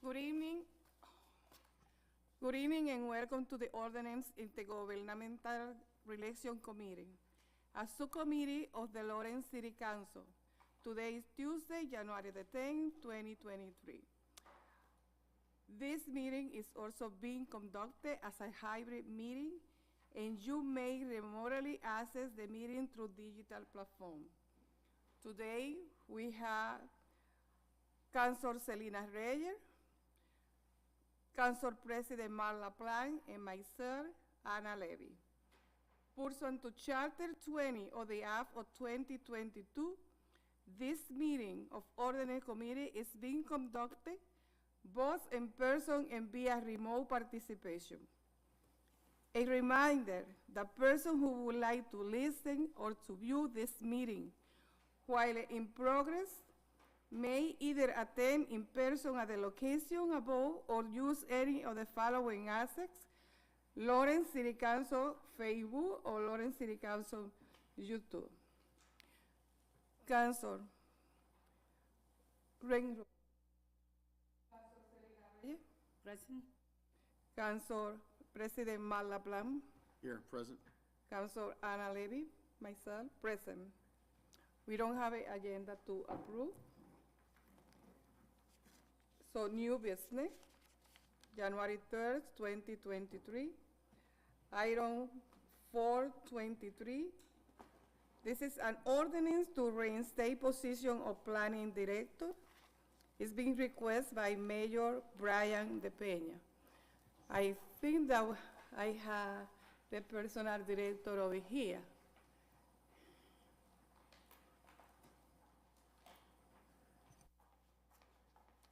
Good evening. Good evening and welcome to the Ordinance Intergovernmental Relation Committee, a subcommittee of the Lawrence City Council. Today is Tuesday, January the 10th, 2023. This meeting is also being conducted as a hybrid meeting, and you may remotely access the meeting through digital platform. Today, we have Councilor Selena Reyes, Council President Mark LaPlante, and myself, Anna Levy. Pursuant to Charter 20 of the Act of 2022, this meeting of Ordinance Committee is being conducted both in person and via remote participation. A reminder, the person who would like to listen or to view this meeting while in progress may either attend in person at the location above or use any of the following assets: Lawrence City Council Facebook or Lawrence City Council YouTube. Council Ringo. Present. Council President Mark LaPlante. Here, present. Council Anna Levy, myself, present. We don't have an agenda to approve. So new business, January 3rd, 2023. Item 423. This is an ordinance to reinstate position of planning director. It's being requested by Mayor Brian De Peña. I think that I have the personal director over here.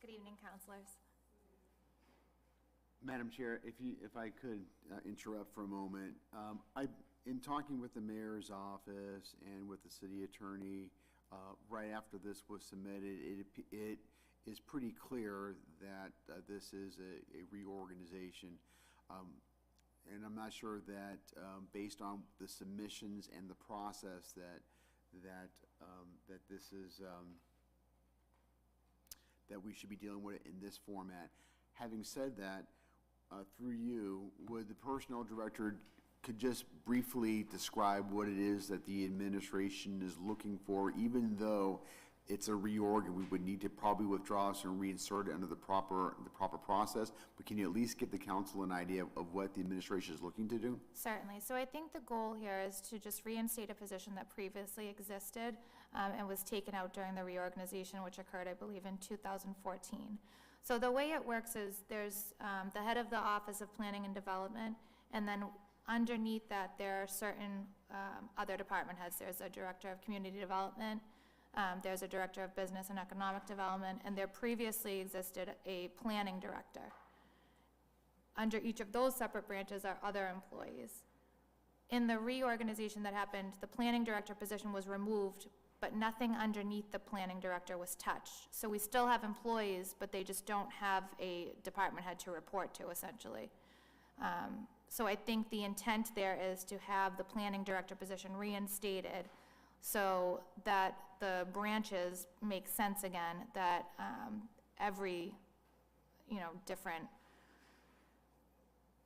Good evening, councilors. Madam Chair, if I could interrupt for a moment. In talking with the mayor's office and with the city attorney, right after this was submitted, it is pretty clear that this is a reorganization. And I'm not sure that based on the submissions and the process that this is that we should be dealing with it in this format. Having said that, through you, would the personnel director could just briefly describe what it is that the administration is looking for, even though it's a reorg and we would need to probably withdraw us and reinsert it under the proper process, but can you at least give the council an idea of what the administration is looking to do? Certainly. So I think the goal here is to just reinstate a position that previously existed and was taken out during the reorganization, which occurred, I believe, in 2014. So the way it works is there's the head of the Office of Planning and Development, and then underneath that there are certain other department heads. There's a Director of Community Development, there's a Director of Business and Economic Development, and there previously existed a Planning Director. Under each of those separate branches are other employees. In the reorganization that happened, the Planning Director position was removed, but nothing underneath the Planning Director was touched. So we still have employees, but they just don't have a department head to report to, essentially. So I think the intent there is to have the Planning Director position reinstated so that the branches make sense again, that every, different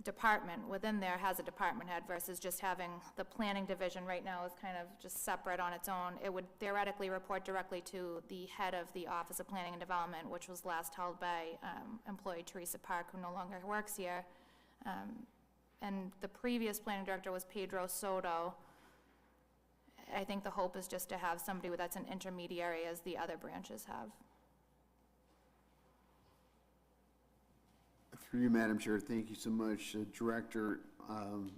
department within there has a department head versus just having the planning division right now is kind of just separate on its own. It would theoretically report directly to the head of the Office of Planning and Development, which was last held by employee Teresa Park, who no longer works here. And the previous planning director was Pedro Soto. I think the hope is just to have somebody that's an intermediary as the other branches have. Through you, Madam Chair, thank you so much, Director. I'm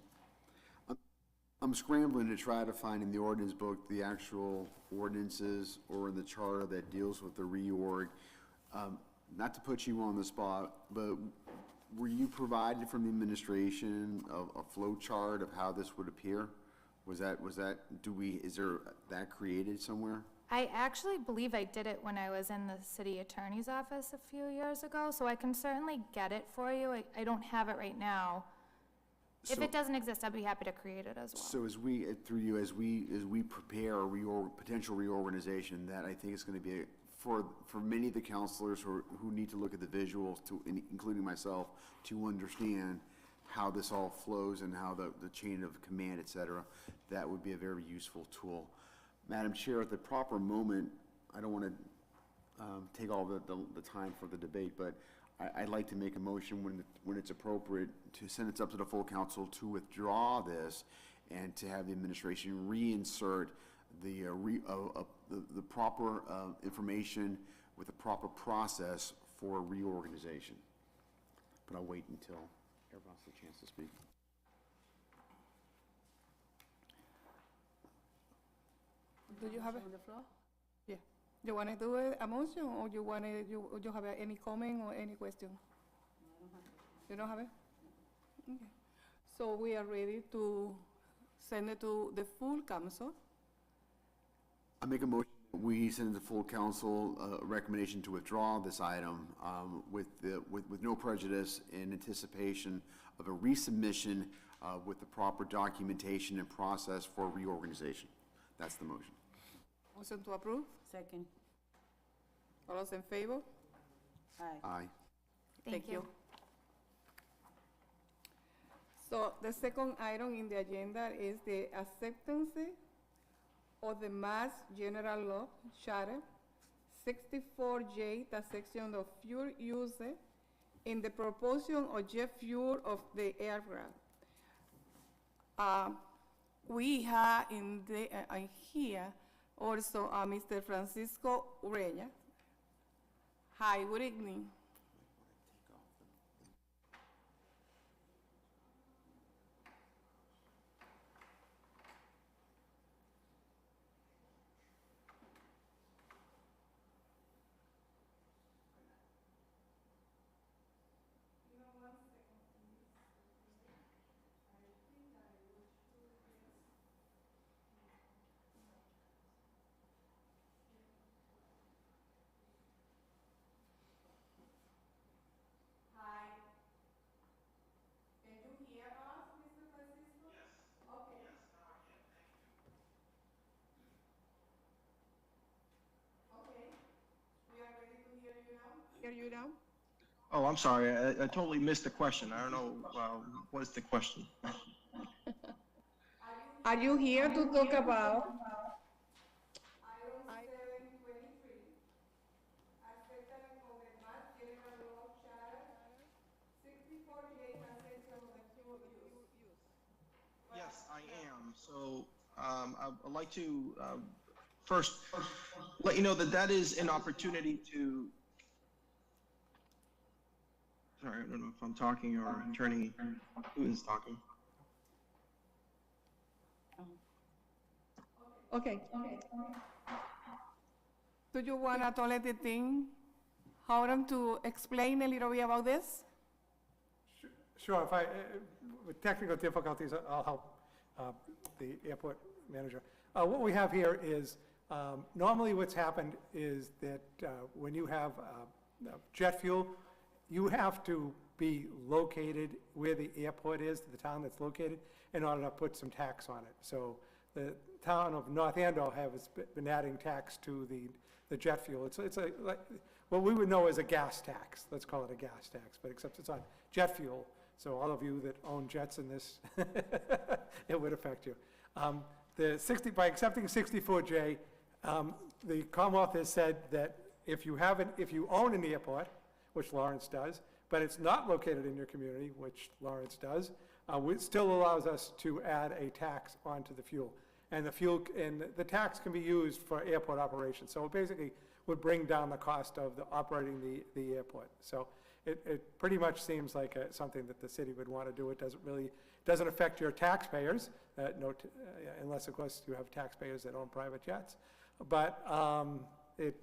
scrambling to try to find in the ordinance book the actual ordinances or in the charter that deals with the reorg. Not to put you on the spot, but were you provided from the administration a flow chart of how this would appear? Is there that created somewhere? I actually believe I did it when I was in the city attorney's office a few years ago, so I can certainly get it for you. I don't have it right now. If it doesn't exist, I'd be happy to create it as well. So as we, through you, as we prepare a potential reorganization, that I think is going to be, for many of the counselors who need to look at the visuals, including myself, to understand how this all flows and how the chain of command, et cetera, that would be a very useful tool. Madam Chair, at the proper moment, I don't want to take all the time for the debate, but I'd like to make a motion when it's appropriate to send it up to the full council to withdraw this and to have the administration reinsert the proper information with the proper process for reorganization. But I'll wait until everyone has a chance to speak. Do you have it on the floor? Yeah. You want to do a motion, or you have any comment or any question? You don't have it? Okay. So we are ready to send it to the full council. I make a motion, we send to full council a recommendation to withdraw this item with no prejudice, in anticipation of a resubmission with the proper documentation and process for reorganization. That's the motion. Motion to approve? Second. All those in favor? Aye. Aye. Thank you. So the second item in the agenda is the acceptance of the Mass General Law Charter 64J, the section of fuel use in the proportion of jet fuel of the aircraft. We have here also Mr. Francisco Ureña. Hi, good evening. Hear you now? Oh, I'm sorry. I totally missed the question. I don't know. What's the question? Are you here to talk about Yes, I am. So I'd like to first let you know that is an opportunity to. Sorry, I don't know if I'm talking or Attorney who is talking. Okay. Do you want to tell the thing, how to explain a little bit about this? Sure, with technical difficulties, I'll help the airport manager. What we have here is, normally what's happened is that when you have jet fuel, you have to be located where the airport is, the town that's located, in order to put some tax on it. So the town of North Andover has been adding tax to the jet fuel. It's like what we would know as a gas tax. Let's call it a gas tax, but except it's on jet fuel. So all of you that own jets in this, it would affect you. By accepting 64J, the Commonwealth has said that if you own an airport, which Lawrence does, but it's not located in your community, which Lawrence does, it still allows us to add a tax onto the fuel. And the tax can be used for airport operations. So it basically would bring down the cost of operating the airport. So it pretty much seems like something that the city would want to do. It doesn't affect your taxpayers, unless of course you have taxpayers that own private jets. But it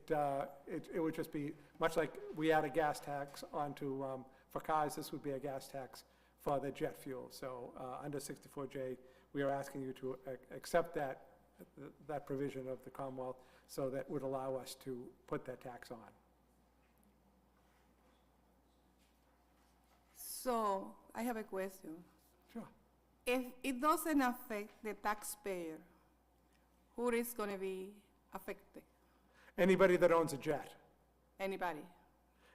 would just be much like we add a gas tax onto, for cars, this would be a gas tax for the jet fuel. So under 64J, we are asking you to accept that provision of the Commonwealth, so that would allow us to put that tax on. So I have a question. Sure. If it doesn't affect the taxpayer, who is gonna be affected? Anybody that owns a jet. Anybody?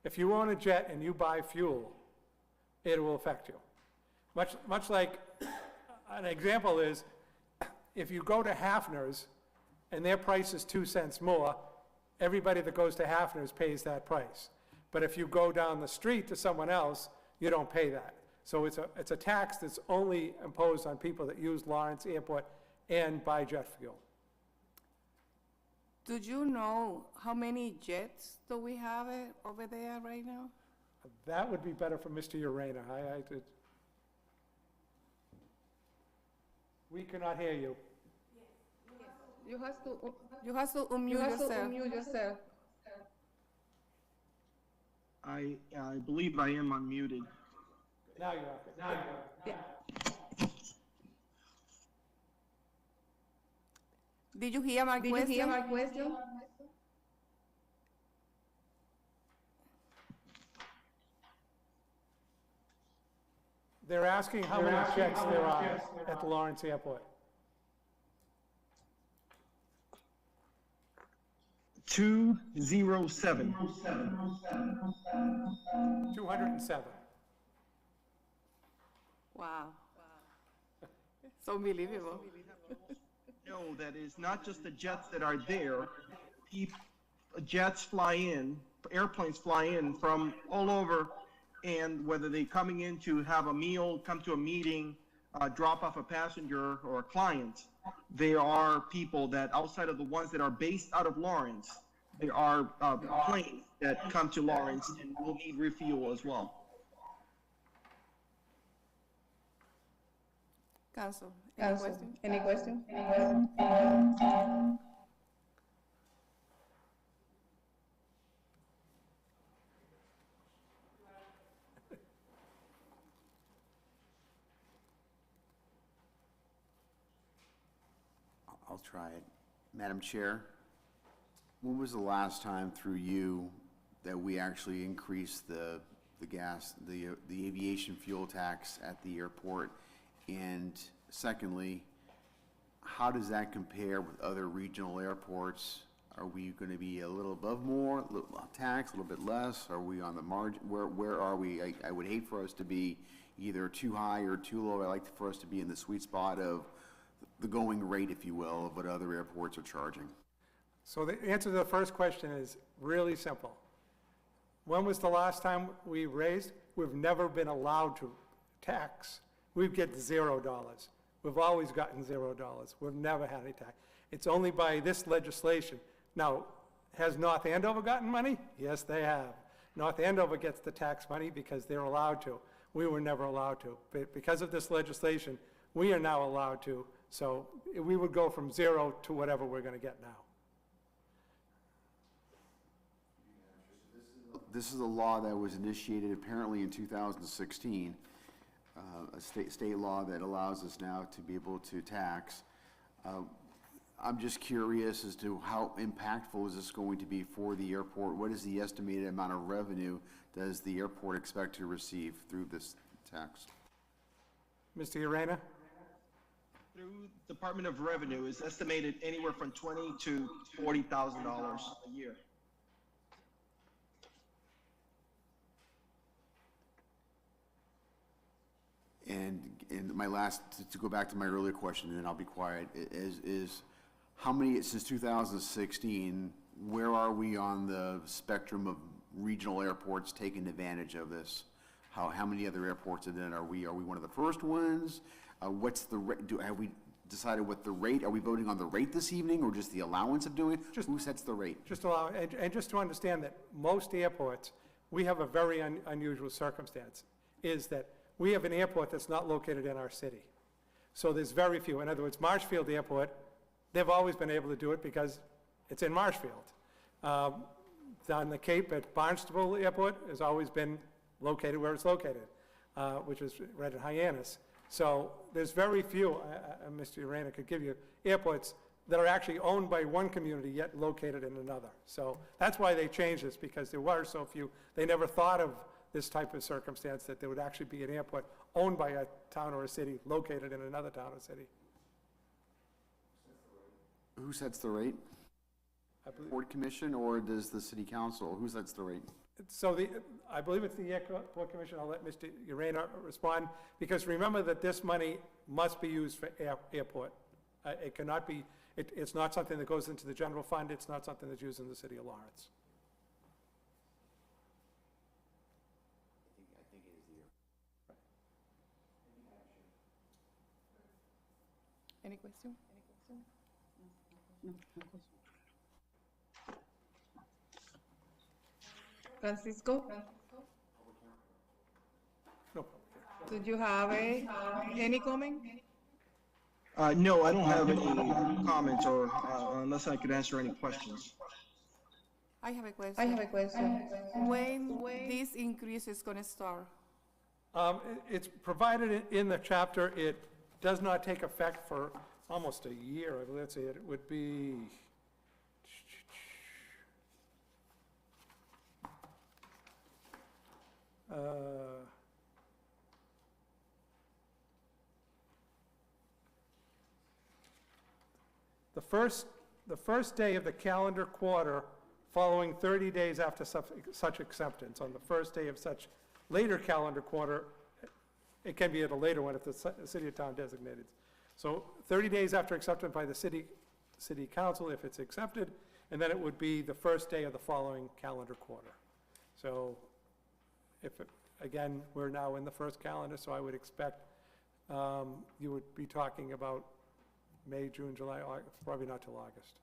If you own a jet and you buy fuel, it will affect you. Much like, an example is, if you go to Hafner's and their price is 2 cents more, everybody that goes to Hafner's pays that price. But if you go down the street to someone else, you don't pay that. So it's a tax that's only imposed on people that use Lawrence Airport and buy jet fuel. Do you know how many jets do we have over there right now? That would be better for Mr. Urena. We cannot hear you. You have to unmute yourself. I believe I am unmuted. Now you are. Did you hear my question? They're asking how many jets there are at the Lawrence Airport. 207. 207. Wow. It's unbelievable. No, that is not just the jets that are there. Jets fly in, airplanes fly in from all over, and whether they're coming in to have a meal, come to a meeting, drop off a passenger or a client, there are people that outside of the ones that are based out of Lawrence, there are planes that come to Lawrence and will need refuel as well. Council, Any question? I'll try it. Madam Chair, when was the last time through you that we actually increased the aviation fuel tax at the airport? And secondly, how does that compare with other regional airports? Are we going to be a little above more, a little tax, a little bit less? Are we on the margin? Where are we? I would hate for us to be either too high or too low. I like for us to be in the sweet spot of the going rate, if you will, of what other airports are charging. So the answer to the first question is really simple. When was the last time we raised? We've never been allowed to tax. We get $0. We've always gotten $0. We've never had any tax. It's only by this legislation. Now, has North Andover gotten money? Yes, they have. North Andover gets the tax money because they're allowed to. We were never allowed to. But because of this legislation, we are now allowed to. So we would go from 0 to whatever we're going to get now. This is a law that was initiated apparently in 2016, a state law that allows us now to be able to tax. I'm just curious as to how impactful is this going to be for the airport? What is the estimated amount of revenue does the airport expect to receive through this tax? Mr. Urena? Through Department of Revenue is estimated anywhere from $20,000 to $40,000 a year. And my last, to go back to my earlier question, and then I'll be quiet, is how many, since 2016, where are we on the spectrum of regional airports taking advantage of this? How many other airports are we? Are we one of the first ones? What's the rate? Have we decided what the rate? Are we voting on the rate this evening, or just the allowance of doing it? Who sets the rate? Just allow, and just to understand that most airports, we have a very unusual circumstance, is that we have an airport that's not located in our city. So there's very few. In other words, Marshfield Airport, they've always been able to do it because it's in Marshfield. Down the Cape at Barnstable Airport has always been located where it's located, which is right at Hyannis. So there's very few, Mr. Urena could give you, airports that are actually owned by one community yet located in another. So that's why they changed this, because there were so few. They never thought of this type of circumstance, that there would actually be an airport owned by a town or a city located in another town or city. Who sets the rate? I believe- Board commission, or does the city council? Who sets the rate? So I believe it's the Airport Commission. I'll let Mr. Urena respond, because remember that this money must be used for airport. It cannot be, it's not something that goes into the general fund. It's not something that's used in the city of Lawrence. I think it is the year. Any question? Francisco, No. did you have any comment? No, I don't have any comments or, unless I could answer any questions. I have a question. I have a question. When this increase is gonna start? It's provided in the chapter. It does not take effect for almost a year. Let's see, it would be, the first day of the calendar quarter following 30 days after such acceptance. On the first day of such later calendar quarter, it can be at a later one if the city or town designated. So 30 days after acceptance by the city council, if it's accepted, and then it would be the first day of the following calendar quarter. So again, we're now in the first calendar, so I would expect you would be talking about May, June, July, August, probably not till August,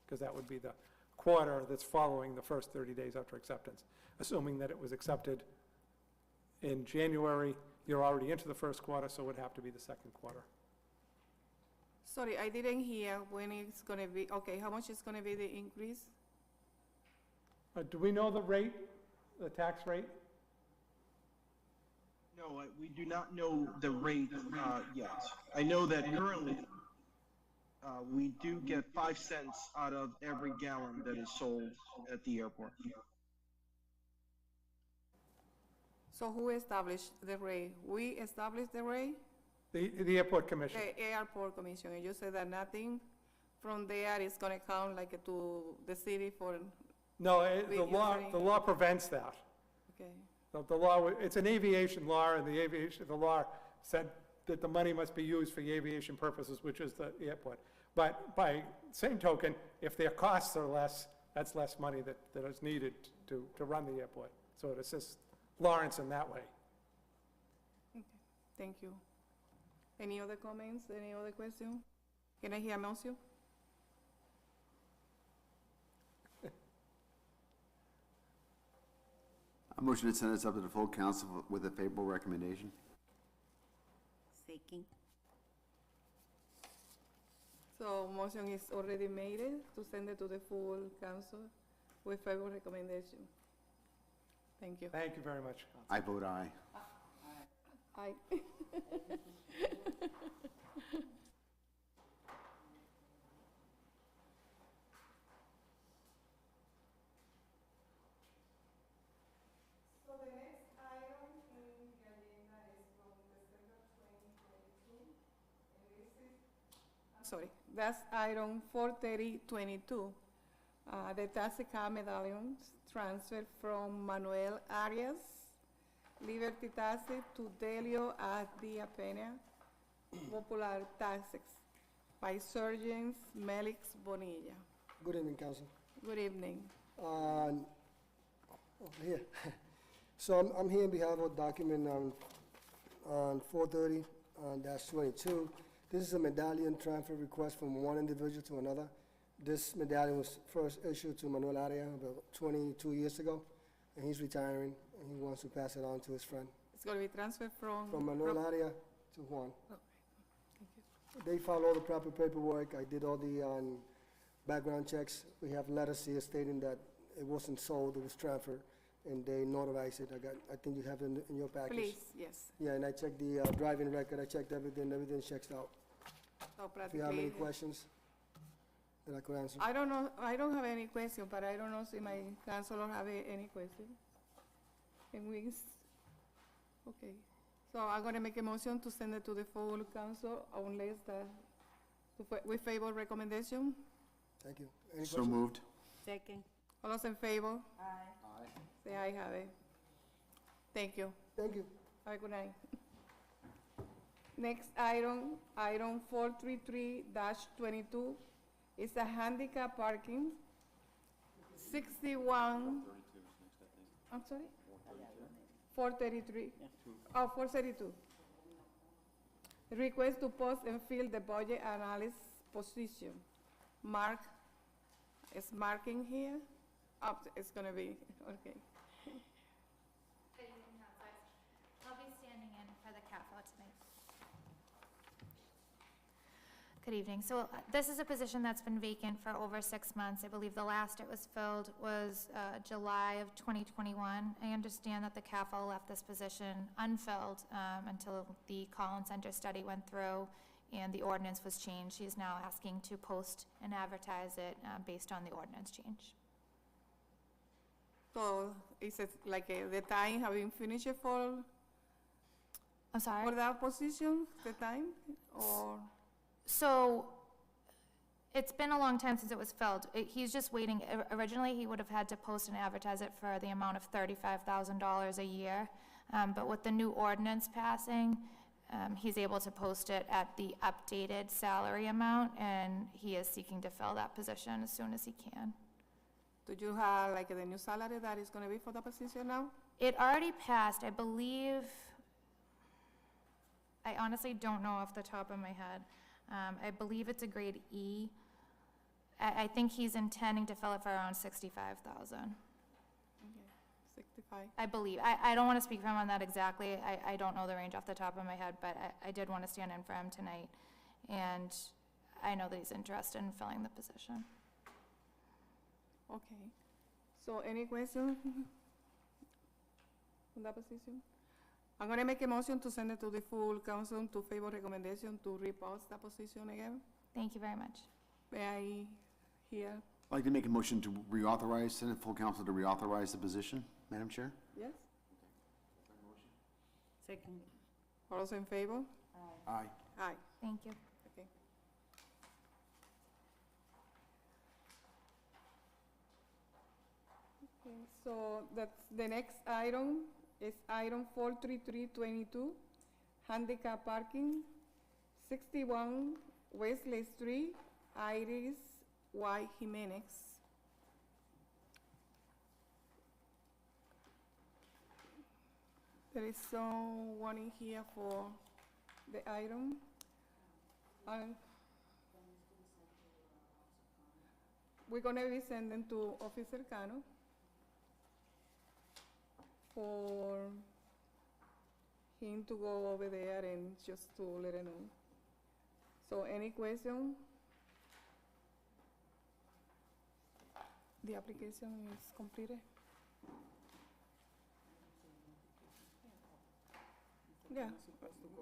because that would be the quarter that's following the first 30 days after acceptance. Assuming that it was accepted in January, you're already into the first quarter, so it would have to be the second quarter. Sorry, I didn't hear when it's gonna be, okay, how much is gonna be the increase? Do we know the rate, the tax rate? No, we do not know the rate yet. I know that currently we do get 5 cents out of every gallon that is sold at the airport. So who established the rate? We established the rate? The Airport Commission. The airport commission, and you said that nothing from there is gonna count like to the city for, No, We the law prevents that. okay. The law, it's an aviation law, and the law said that the money must be used for aviation purposes, which is the airport. But by same token, if their costs are less, that's less money that is needed to run the airport. So it assists Lawrence in that way. Okay, thank you. Any other comments, any other question? Can I hear a motion? A motion to send this up to the full council with a favorable recommendation. Second. So motion is already made to send it to the full council with favorable recommendation. Thank you. Thank you very much. I vote aye. Aye. So the next item in the agenda is from December 2022, and this is, sorry, that's item 43022. The taxi car medallions transferred from Manuel Arias, Liberty Taxi, to Delio Adia Pena, Popular Taxis, by Sergeant Melix Bonilla. Good evening, Council. Good evening. Here. So I'm here on behalf of document on 430-22. This is a medallion transfer request from one individual to another. This medallion was first issued to Manuel Aria about 22 years ago, and he's retiring, and he wants to pass it on to his friend. It's going to be transferred from... From Manuel Aria to Juan. Okay, thank you. They filed all the proper paperwork. I did all the background checks. We have letters here stating that it wasn't sold, it was transferred, and they notarized it. I think you have it in your package. Please, yes. Yeah, and I checked the driving record, I checked everything checks out. So If you have any practically, questions that I could answer. I don't know, I don't have any question, but I don't know if my counselor have any question. And we, okay. So I'm gonna make a motion to send it to the full council unless we favor recommendation. Thank you. Any So questions? moved. Second. All those in favor? Aye. Say aye, have it. Thank you. Thank you. Have a good night. Next item, item 433-22, is a handicap parking, 61. I'm sorry? 433. Oh, 432. Request to post and fill the budget analyst position. Mark, is marking here? Up, it's gonna be, okay. Good evening, councilors. I'll be standing in for the CAFO tonight. Good evening. So this is a position that's been vacant for over 6 months. I believe the last it was filled was July of 2021. I understand that the CAFO left this position unfilled until the Collins Center study went through and the ordinance was changed. She is now asking to post and advertise it based on the ordinance change. So is it like the time having finished for I'm sorry? that position, the time, or? So, it's been a long time since it was filled. He's just waiting. Originally, he would have had to post and advertise it for the amount of $35,000 a year. But with the new ordinance passing, he's able to post it at the updated salary amount, and he is seeking to fill that position as soon as he can. Do you have like the new salary that is gonna be for the position now? It already passed, I believe. I honestly don't know off the top of my head. I believe it's a grade E. I think he's intending to fill it for around 65,000. Okay, 65. I believe. I don't want to speak for him on that exactly. I don't know the range off the top of my head, but I did want to stand in for him tonight. And I know that he's interested in filling the position. Okay. So any questions on that position? I'm gonna make a motion to send it to the full council to favor recommendation to repost that position again. Thank you very much. May I hear? I'd like to make a motion to reauthorize, send it full council to reauthorize the position, Madam Chair. Yes? Second. All those in favor? Aye. Aye. Thank you. Okay. Okay, so that's the next item is item 43322, handicap parking, 61 Wesley Street, Iris Y. Jimenez. There is someone in here for the item. We're gonna be sending to Officer Cano for him to go over there and just to let him know. So any question? The application is completed? Yeah,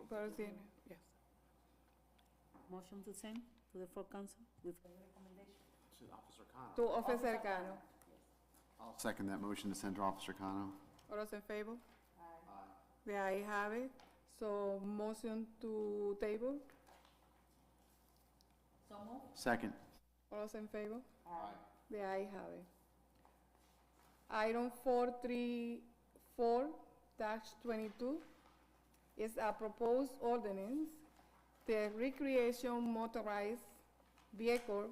pero tiene, yes. Motion to send to the full council with recommendation. To Officer Cano. I'll second that motion to send to Officer Cano. All those in favor? Aye. The ayes have it. So motion to table. So moved. Second. All those in favor? Aye. The ayes have it. Item 434-22 is a proposed ordinance. The recreation motorized vehicle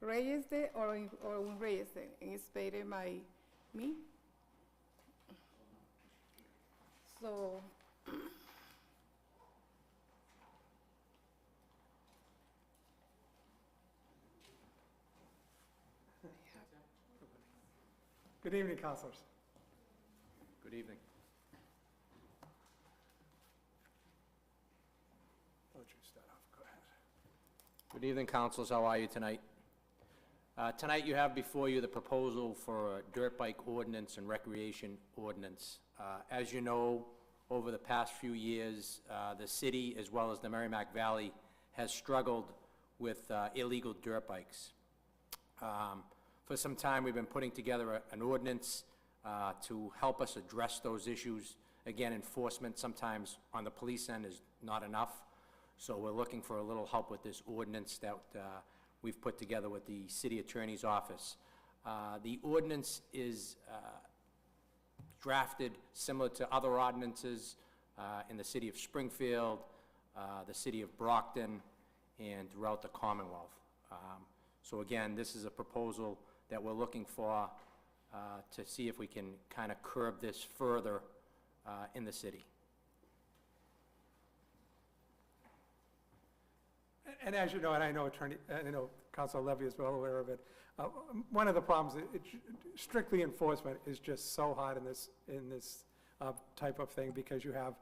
registered or unregistered, and it's paid by me. So, Good evening, councilors. Good evening. Why don't you start off? Go ahead. Good evening, councilors. How are you tonight? Tonight you have before you the proposal for a dirt bike ordinance and recreation ordinance. As you know, over the past few years, the city, as well as the Merrimack Valley, has struggled with illegal dirt bikes. For some time, we've been putting together an ordinance to help us address those issues Again, enforcement sometimes on the police end is not enough, so we're looking for a little help with this ordinance that we've put together with the city attorney's office. The ordinance is drafted similar to other ordinances in the city of Springfield, the city of Brockton, and throughout the Commonwealth. So again, this is a proposal that we're looking for to see if we can kind of curb this further in the city. And as you know, and I know Councilor Levy is well aware of it, one of the problems, strictly enforcement is just so hard in this type of thing, because you have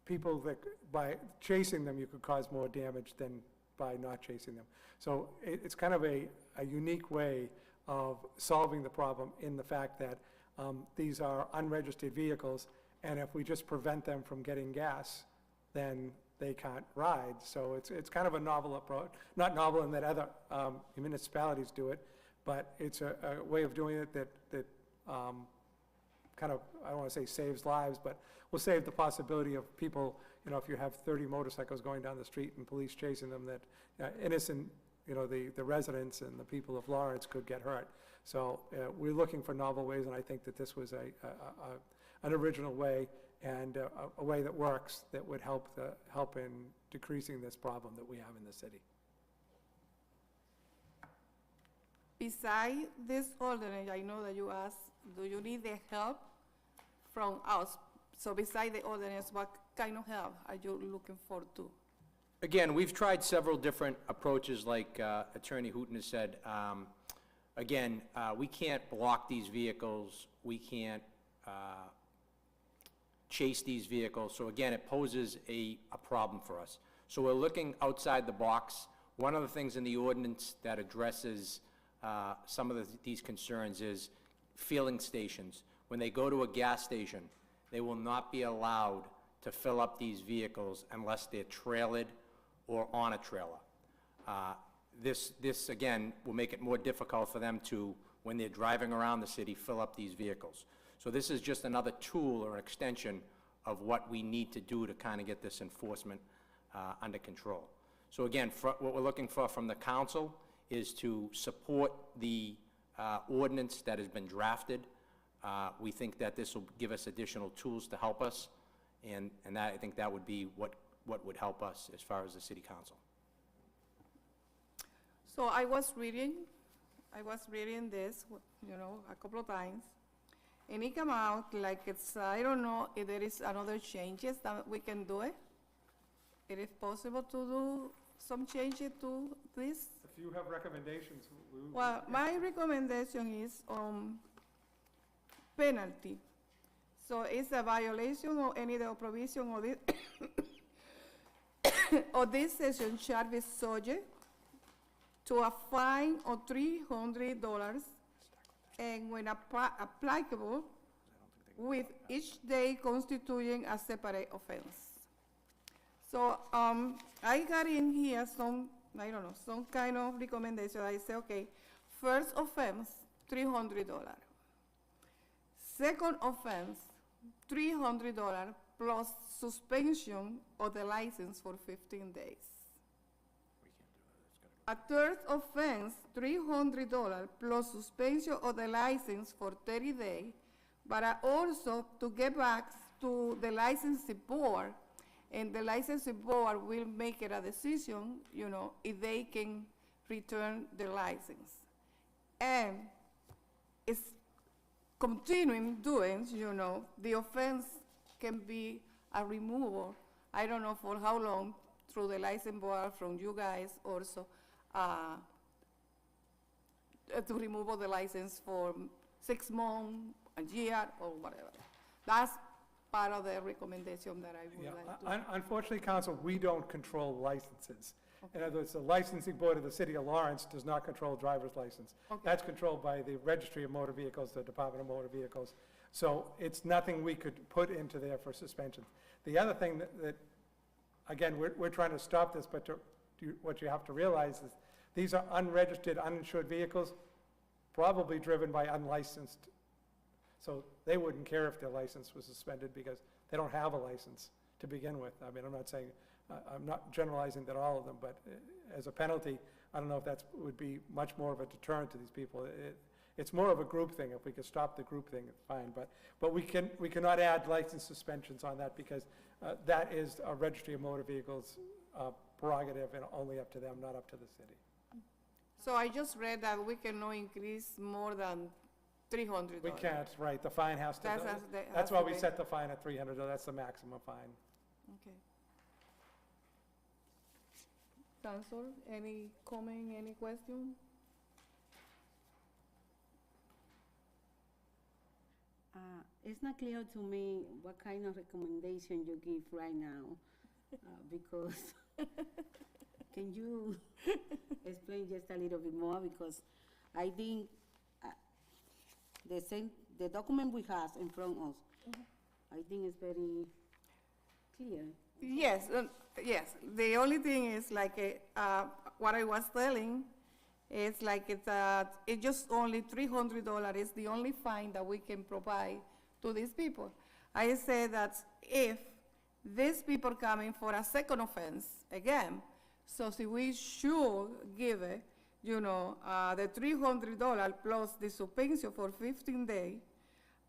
people that, by chasing them, you could cause more damage than by not chasing them. So it's kind of a unique way of solving the problem, in the fact that these are unregistered vehicles, and if we just prevent them from getting gas, then they can't ride. So it's kind of a novel approach, not novel in that other municipalities do it, but it's a way of doing it that kind of, I don't want to say saves lives, but will save the possibility of people, if you have 30 motorcycles going down the street and police chasing them, that innocent, the residents and the people of Lawrence could get hurt. So we're looking for novel ways, and I think that this was an original way, and a way that works, that would help in decreasing this problem that we have in the city. Beside this ordinance, I know that you asked, do you need the help from us? So beside the ordinance, what kind of help are you looking for too? Again, we've tried several different approaches, like Attorney Hooton has said. Again, we can't block these vehicles. We can't chase these vehicles. So again, it poses a problem for us. So we're looking outside the box. One of the things in the ordinance that addresses some of these concerns is filling stations. When they go to a gas station, they will not be allowed to fill up these vehicles unless they're trailered or on a trailer. This again, will make it more difficult for them to, when they're driving around the city, fill up these vehicles. So this is just another tool or an extension of what we need to do to kind of get this enforcement under control. So again, what we're looking for from the council is to support the ordinance that has been drafted. We think that this will give us additional tools to help us, and I think that would be what would help us as far as the city council. So I was reading this, a couple of times, and it came out like it's, I don't know if there is another changes that we can do it. It is possible to do some changes to this? If you have recommendations, Well, my recommendation is penalty. So it's a violation of any of the provision of this, of this section shall be subject to a fine of $300, and when applicable, with each day constituting a separate offense. So I got in here some kind of recommendation. I say, okay, first offense, $300. Second offense, $300 plus suspension of the license for 15 days. A third offense, $300 plus suspension of the license for 30 days, but also to get back to the licensing board, and the licensing board will make it a decision, if they can return the license. And it's continuing doing, the offense can be a removal. I don't know for how long, through the license board from you guys also, to remove the license for 6 months, a year, or whatever. That's part of the recommendation that I would like to. Unfortunately, council, we don't control licenses. Okay. In other words, the licensing board of the city of Lawrence does not control driver's license. Okay. That's controlled by the Registry of Motor Vehicles, the Department of Motor Vehicles. So it's nothing we could put into there for suspension. The other thing that again, we're trying to stop this, but what you have to realize is these are unregistered, uninsured vehicles, probably driven by unlicensed. So they wouldn't care if their license was suspended, because they don't have a license to begin with. I mean, I'm not saying, I'm not generalizing that all of them, but as a penalty, I don't know if that would be much more of a deterrent to these people. It's more of a group thing. If we could stop the group thing, it's fine. But we cannot add license suspensions on that because that is a registry of motor vehicles prerogative and only up to them, not up to the city. So I just read that we cannot increase more than $300. We can't, right, the fine has to, That's that's why we be- set the fine at $300, that's the maximum fine. Okay. Council, any comment, any question? It's not clear to me what kind of recommendation you give right now, because can you explain just a little bit more? Because I think the document we have in front of us, I think it's very clear. Yes, yes. The only thing is like what I was telling is like it's just only $300 is the only fine that we can provide to these people. I say that if these people coming for a second offense again, so si we should give it, you know, the $300 plus the suspension for 15 days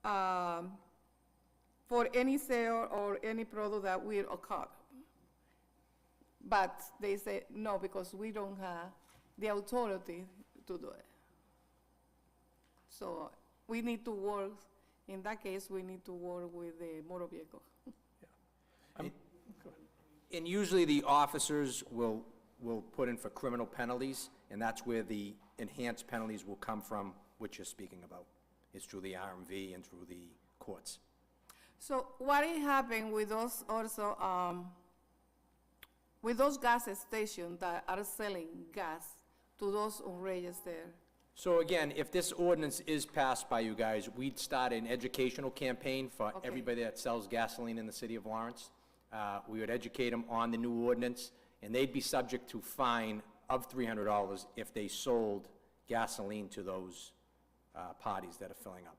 for any sale or any product that will occur. But they say no because we don't have the authority to do it. So we need to work, in that case, we need to work with the motor vehicle. And usually the officers will put in for criminal penalties, and that's where the enhanced penalties will come from, which you're speaking about. It's through the RMV and through the courts. So what is happening with those also, with those gas stations that are selling gas to those unregistered? So again, if this ordinance is passed by you guys, we'd start an educational campaign for Okay. everybody that sells gasoline in the city of Lawrence. We would educate them on the new ordinance, and they'd be subject to fine of $300 if they sold gasoline to those parties that are filling up.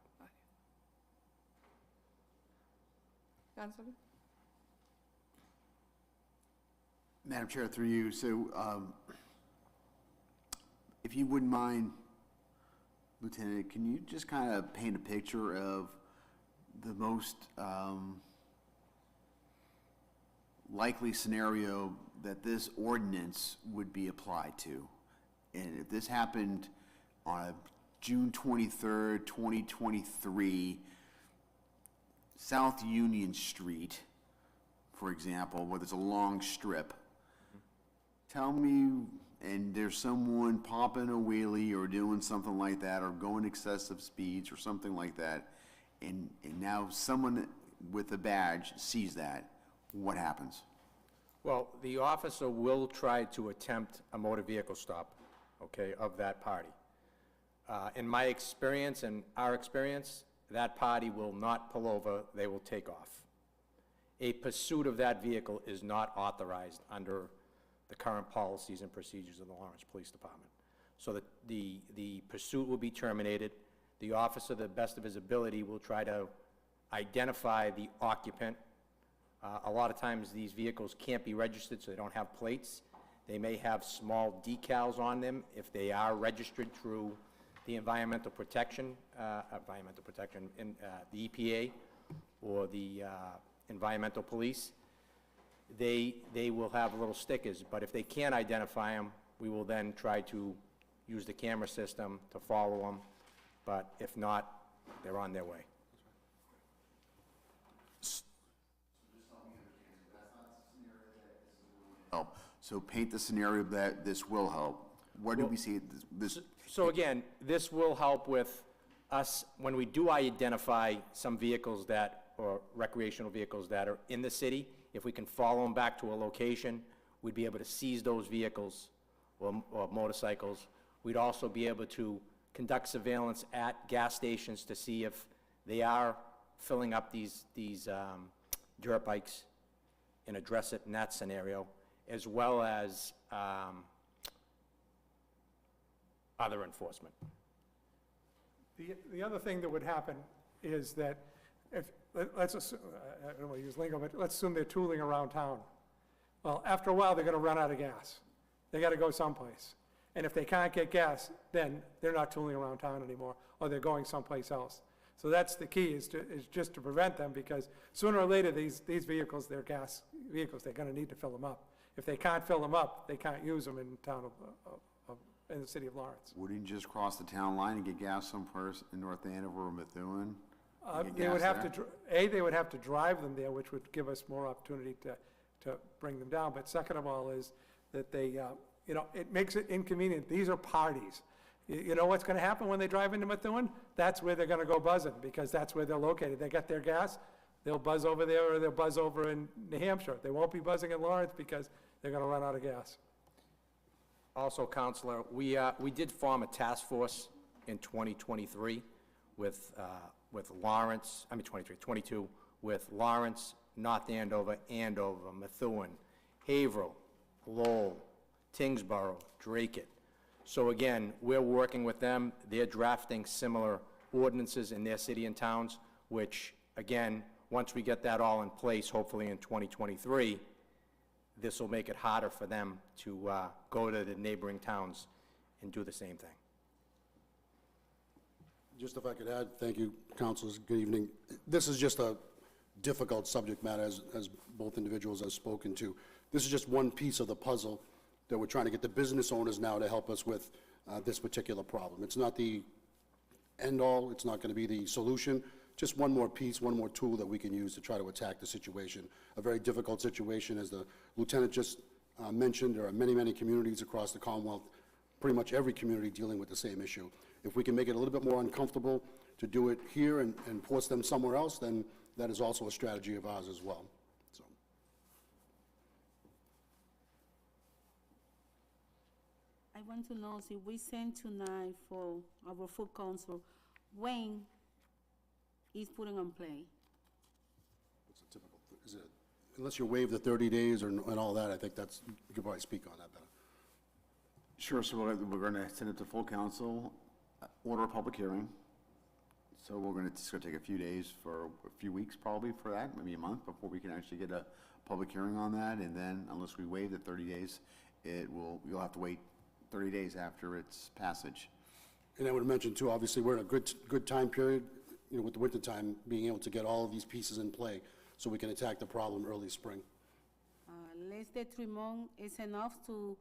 Councilor? Madam Chair, through you, so if you wouldn't mind, Lieutenant, can you just kind of paint a picture of the most likely scenario that this ordinance would be applied to? And if this happened on June 23rd, 2023, South Union Street, for example, where there's a long strip, tell me, and there's someone popping a wheelie or doing something like that, or going excessive speeds or something like that, and now someone with a badge sees that, what happens? Well, the officer will try to attempt a motor vehicle stop, okay, of that party. In my experience and our experience, that party will not pull over, they will take off. A pursuit of that vehicle is not authorized under the current policies and procedures of the Lawrence Police Department. So that the pursuit will be terminated. The officer, to the best of his ability, will try to identify the occupant. A lot of times, these vehicles can't be registered, so they don't have plates. They may have small decals on them if they are registered through the environmental protection, in the EPA or the environmental police. They will have little stickers, but if they can't identify them, we will then try to use the camera system to follow them, but if not, they're on their way. Help. So paint the scenario that this will help. Where do we see this? So again, this will help with us, when we do identify some vehicles that, or recreational vehicles that are in the city, if we can follow them back to a location, we'd be able to seize those vehicles or motorcycles. We'd also be able to conduct surveillance at gas stations to see if they are filling up these dirt bikes and address it in that scenario, as well as other enforcement. The other thing that would happen is that let's assume, I don't want to use lingo, but let's assume they're tooling around town. Well, after a while, they're gonna run out of gas. They gotta go someplace. And if they can't get gas, then they're not tooling around town anymore, or they're going someplace else. So that's the key, is just to prevent them, because sooner or later, these vehicles, they're gas vehicles, they're gonna need to fill them up. If they can't fill them up, they can't use them in town in the city of Lawrence. Wouldn't you just cross the town line and get gas somewhere in North Andover or Methuen? Get They would gas have there? to, they would have to drive them there, which would give us more opportunity to bring them down. But second of all is that they, it makes it inconvenient. These are parties. You know what's gonna happen when they drive into Methuen? That's where they're gonna go buzzing, because that's where they're located. They get their gas, they'll buzz over there, or they'll buzz over in New Hampshire. They won't be buzzing in Lawrence because they're gonna run out of gas. Also, Counselor, we did form a task force in 2023 with Lawrence, 22, with Lawrence, North Andover, Methuen, Haverhill, Lowell, Tingsboro, Drake. So again, we're working with them. They're drafting similar ordinances in their city and towns, which, again, once we get that all in place, hopefully in 2023, this will make it harder for them to go to the neighboring towns and do the same thing. Just if I could add, thank you, councilors, good evening. This is just a difficult subject matter, as both individuals have spoken to. This is just one piece of the puzzle that we're trying to get the business owners now to help us with this particular problem. It's not the end-all, it's not going to be the solution, just one more piece, one more tool that we can use to try to attack the situation. A very difficult situation, as the lieutenant just mentioned. There are many, many communities across the Commonwealth, pretty much every community dealing with the same issue. If we can make it a little bit more uncomfortable to do it here and force them somewhere else, then that is also a strategy of ours as well. So. I want to know, if we send tonight for our full council, when is putting on play? It's a typical, is it, unless you waive the 30 days and all that, I think that's, you could probably speak on that better. Sure, so we're gonna send it to full council, order a public hearing. So it's gonna take a few days, for a few weeks probably for that, maybe a month, before we can actually get a public hearing on that. And then, unless we waive the 30 days, you'll have to wait 30 days after its passage. And I would mention too, obviously, we're in a good time period, with the winter time, being able to get all of these pieces in play so we can attack the problem early spring. Less than 3 months is enough to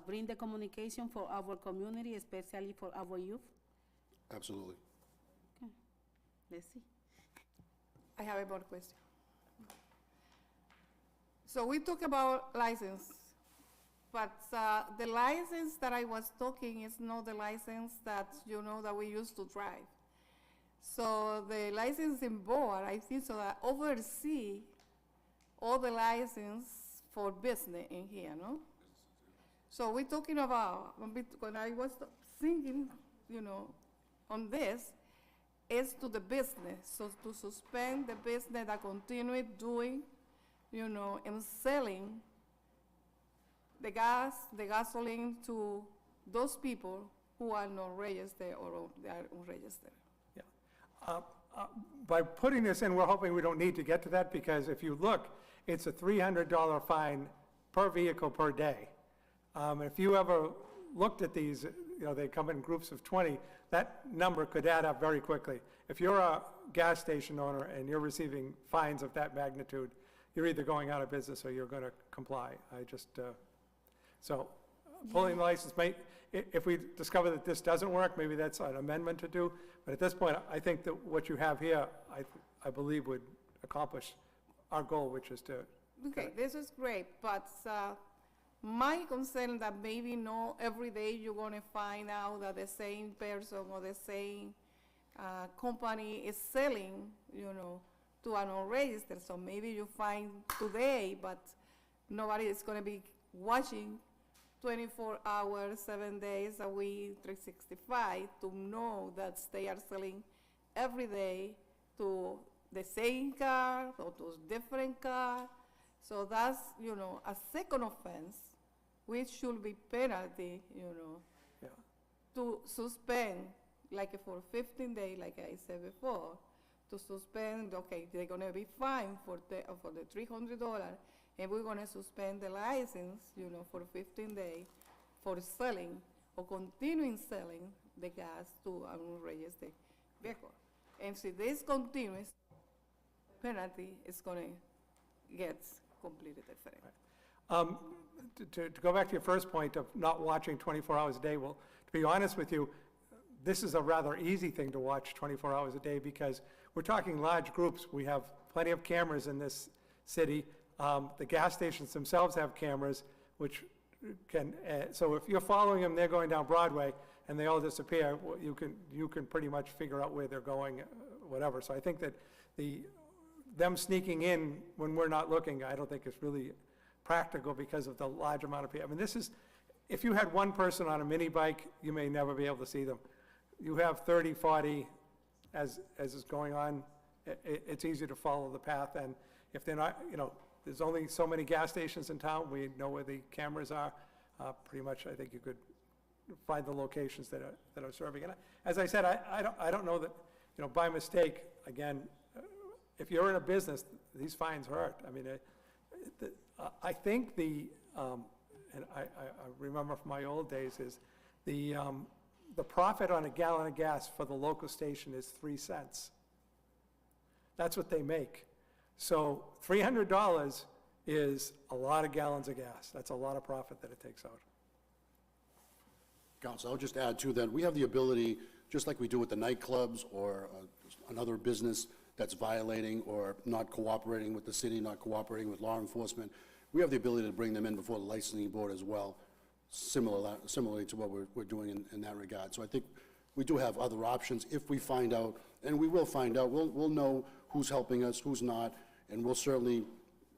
bring the communication for our community, especially for our youth? Absolutely. Okay. Let's see. I have a more question. So we talk about license, but the license that I was talking is not the license that that we used to drive. So the licensing board, I think, so that oversee all the license for business in here, no? So we're talking about, when I was thinking, on this, is to the business. So to suspend the business that continue doing, and selling the gas, the gasoline to those people who are not registered or they are unregistered. By putting this in, we're hoping we don't need to get to that, because if you look, it's a $300 fine per vehicle per day. If you ever looked at these, they come in groups of 20, that number could add up very quickly. If you're a gas station owner and you're receiving fines of that magnitude, you're either going out of business or you're going to comply. So pulling the license if we discover that this doesn't work, maybe that's an amendment to do. But at this point, I think that what you have here, I believe would accomplish our goal, which is to. Okay, this is great, but my concern that maybe not every day you're going to find out that the same person or the same company is selling, to an unregistered. So maybe you find today, but nobody is going to be watching 24 hours, 7 days a week, 365, to know that they are selling every day to the same car or to different car. So that's, a second offense, which should be penalty, to suspend, like for 15 days, like I said before, to suspend, okay, they're gonna be fined for the $300, and we're gonna suspend the license, for 15 days for selling or continuing selling the gas to an unregistered vehicle. And if this continues, penalty is gonna get completely different. To go back to your first point of not watching 24 hours a day, well, to be honest with you, this is a rather easy thing to watch 24 hours a day because we're talking large groups. We have plenty of cameras in this city. The gas stations themselves have cameras, which can, so if you're following them, they're going down Broadway and they all disappear, well, you can pretty much figure out where they're going, whatever. So I think that them sneaking in when we're not looking, I don't think is really practical because of the large amount of people. I mean, this is, if you had one person on a mini bike, you may never be able to see them. You have 30, 40, as is going on, it's easy to follow the path, and if they're not, there's only so many gas stations in town, we know where the cameras are, pretty much I think you could find the locations that are serving. And as I said, I don't know that, by mistake, again, if you're in a business, these fines hurt. I mean, I think and I remember from my old days is the profit on a gallon of gas for the local station is 3 cents. That's what they make. So $300 is a lot of gallons of gas. That's a lot of profit that it takes out. Council, I'll just add to that, we have the ability, just like we do with the nightclubs or another business that's violating or not cooperating with the city, not cooperating with law enforcement, we have the ability to bring them in before the licensing board as well, similarly to what we're doing in that regard. So I think we do have other options if we find out, and we will find out, we'll know who's helping us, who's not, and we'll certainly,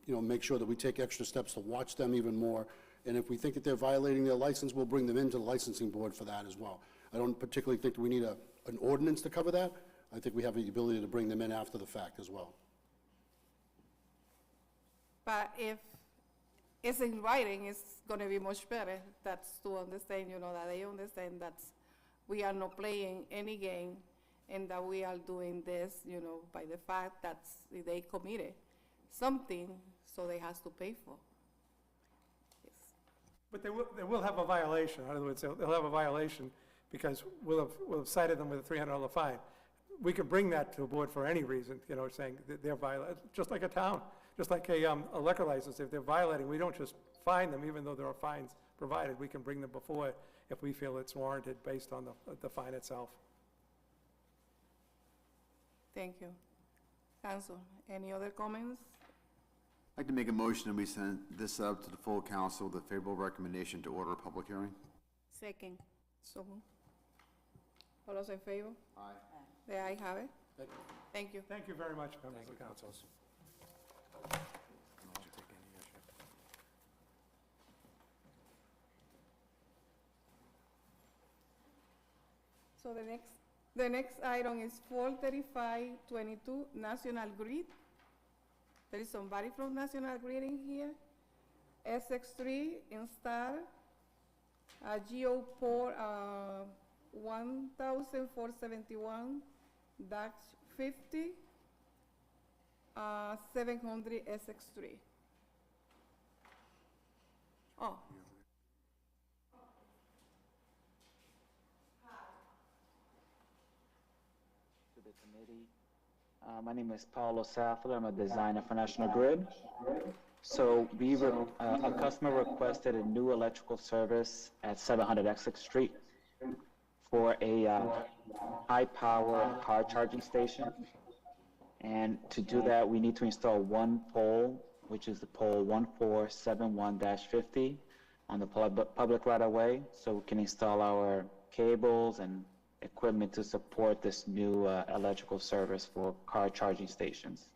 make sure that we take extra steps to watch them even more. And if we think that they're violating their license, we'll bring them into the licensing board for that as well. I don't particularly think that we need an ordinance to cover that. I think we have the ability to bring them in after the fact as well. But if it's in writing, it's gonna be much better. That's to understand, that they understand that we are not playing any game and that we are doing this, by the fact that they committed something, so they have to pay for. Yes. But they will have a violation. In other words, they'll have a violation because we'll have cited them with a $300 fine. We can bring that to a board for any reason, saying that they're violating, just like a town, just like a liquor license. If they're violating, we don't just fine them, even though there are fines provided. We can bring them before if we feel it's warranted based on the fine itself. Thank you. Council, any other comments? I'd like to make a motion that we send this up to the full council with a favorable recommendation to order a public hearing. Second. So moved. All those in favor? Aye. The ayes have it. Thank you. Thank you very much, members of the council. So the next item is 43522 National Grid. There is somebody from National Grid in here. SX3 install GO port 1471-50 700 SX3. Oh. To the committee. My name is Paulo Saffler. I'm a designer for National Grid. So a customer requested a new electrical service at 700 Essex Street for a high-power car charging station. And to do that, we need to install one pole, which is the pole 1471-50 on the public right-of-way, so we can install our cables and equipment to support this new electrical service for car charging stations.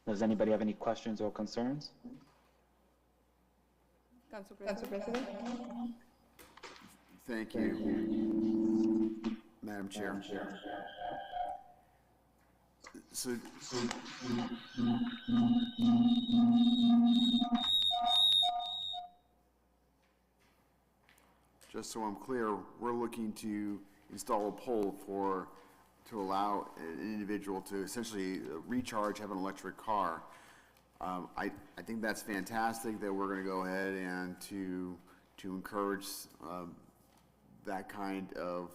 Does anybody have any questions or concerns? Council President. Thank you, Madam Chair. So just so I'm clear, we're looking to install a pole to allow an individual to essentially recharge, have an electric car. I think that's fantastic that we're gonna go ahead and to encourage, that kind of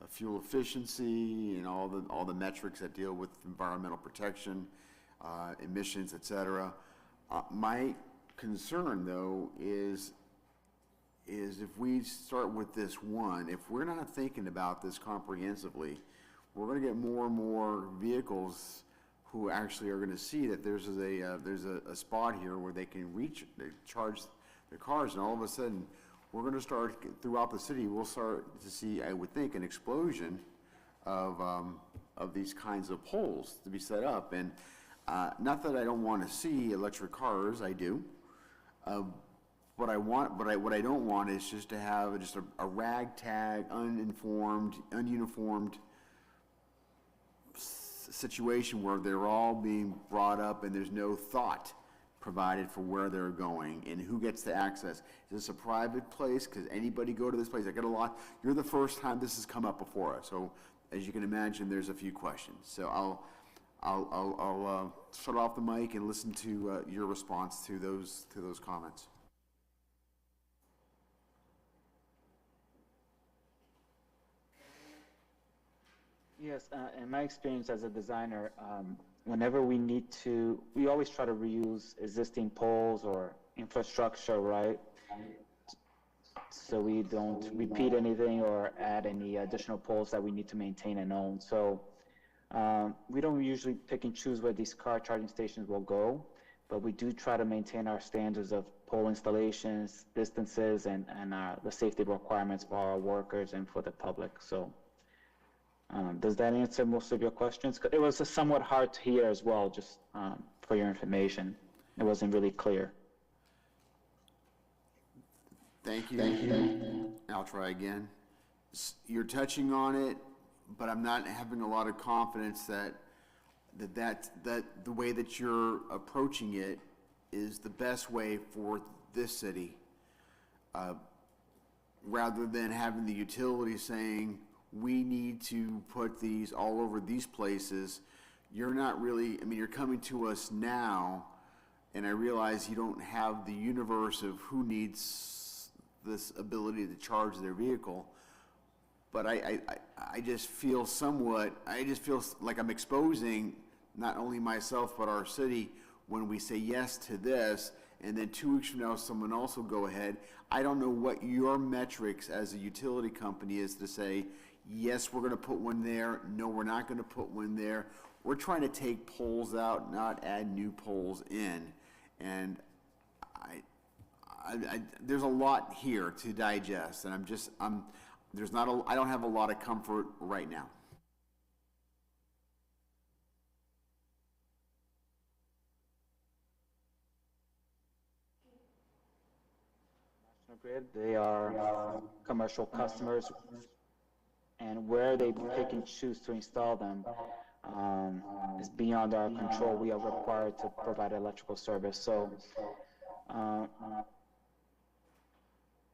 fuel efficiency and all the metrics that deal with environmental protection, emissions, et cetera. My concern, though, is if we start with this one, if we're not thinking about this comprehensively, we're gonna get more and more vehicles who actually are gonna see that there's a spot here where they can charge their cars, and all of a sudden, we're gonna start, throughout the city, we'll start to see, I would think, an explosion of these kinds of poles to be set up. And not that I don't wanna see electric cars, I do. What I don't want is just to have just a ragtag, ununiformed situation where they're all being brought up and there's no thought provided for where they're going and who gets to access. Is this a private place? Could anybody go to this place? I get a lot. You're the first time this has come up before us, so as you can imagine, there's a few questions. So I'll shut off the mic and listen to your response to those comments. Yes, in my experience as a designer, whenever we always try to reuse existing poles or infrastructure, right? So we don't repeat anything or add any additional poles that we need to maintain and own. So we don't usually pick and choose where these car charging stations will go, but we do try to maintain our standards of pole installations, distances, and the safety requirements for our workers and for the public. So. Does that answer most of your questions? It was somewhat hard to hear as well, just for your information. It wasn't really clear. Thank you. I'll try again. You're touching on it, but I'm not having a lot of confidence that the way that you're approaching it is the best way for this city. Rather than having the utility saying, we need to put these all over these places, you're not really, you're coming to us now, and I realize you don't have the universe of who needs this ability to charge their vehicle, but I just feel like I'm exposing not only myself but our city when we say yes to this, and then 2 weeks from now someone else will go ahead. I don't know what your metrics as a utility company is to say, yes, we're going to put one there. No, we're not going to put one there. We're trying to take poles out, not add new poles in. And there's a lot here to digest, and I don't have a lot of comfort right now. National Grid, they are commercial customers, and where they pick and choose to install them is beyond our control. We are required to provide electrical service. So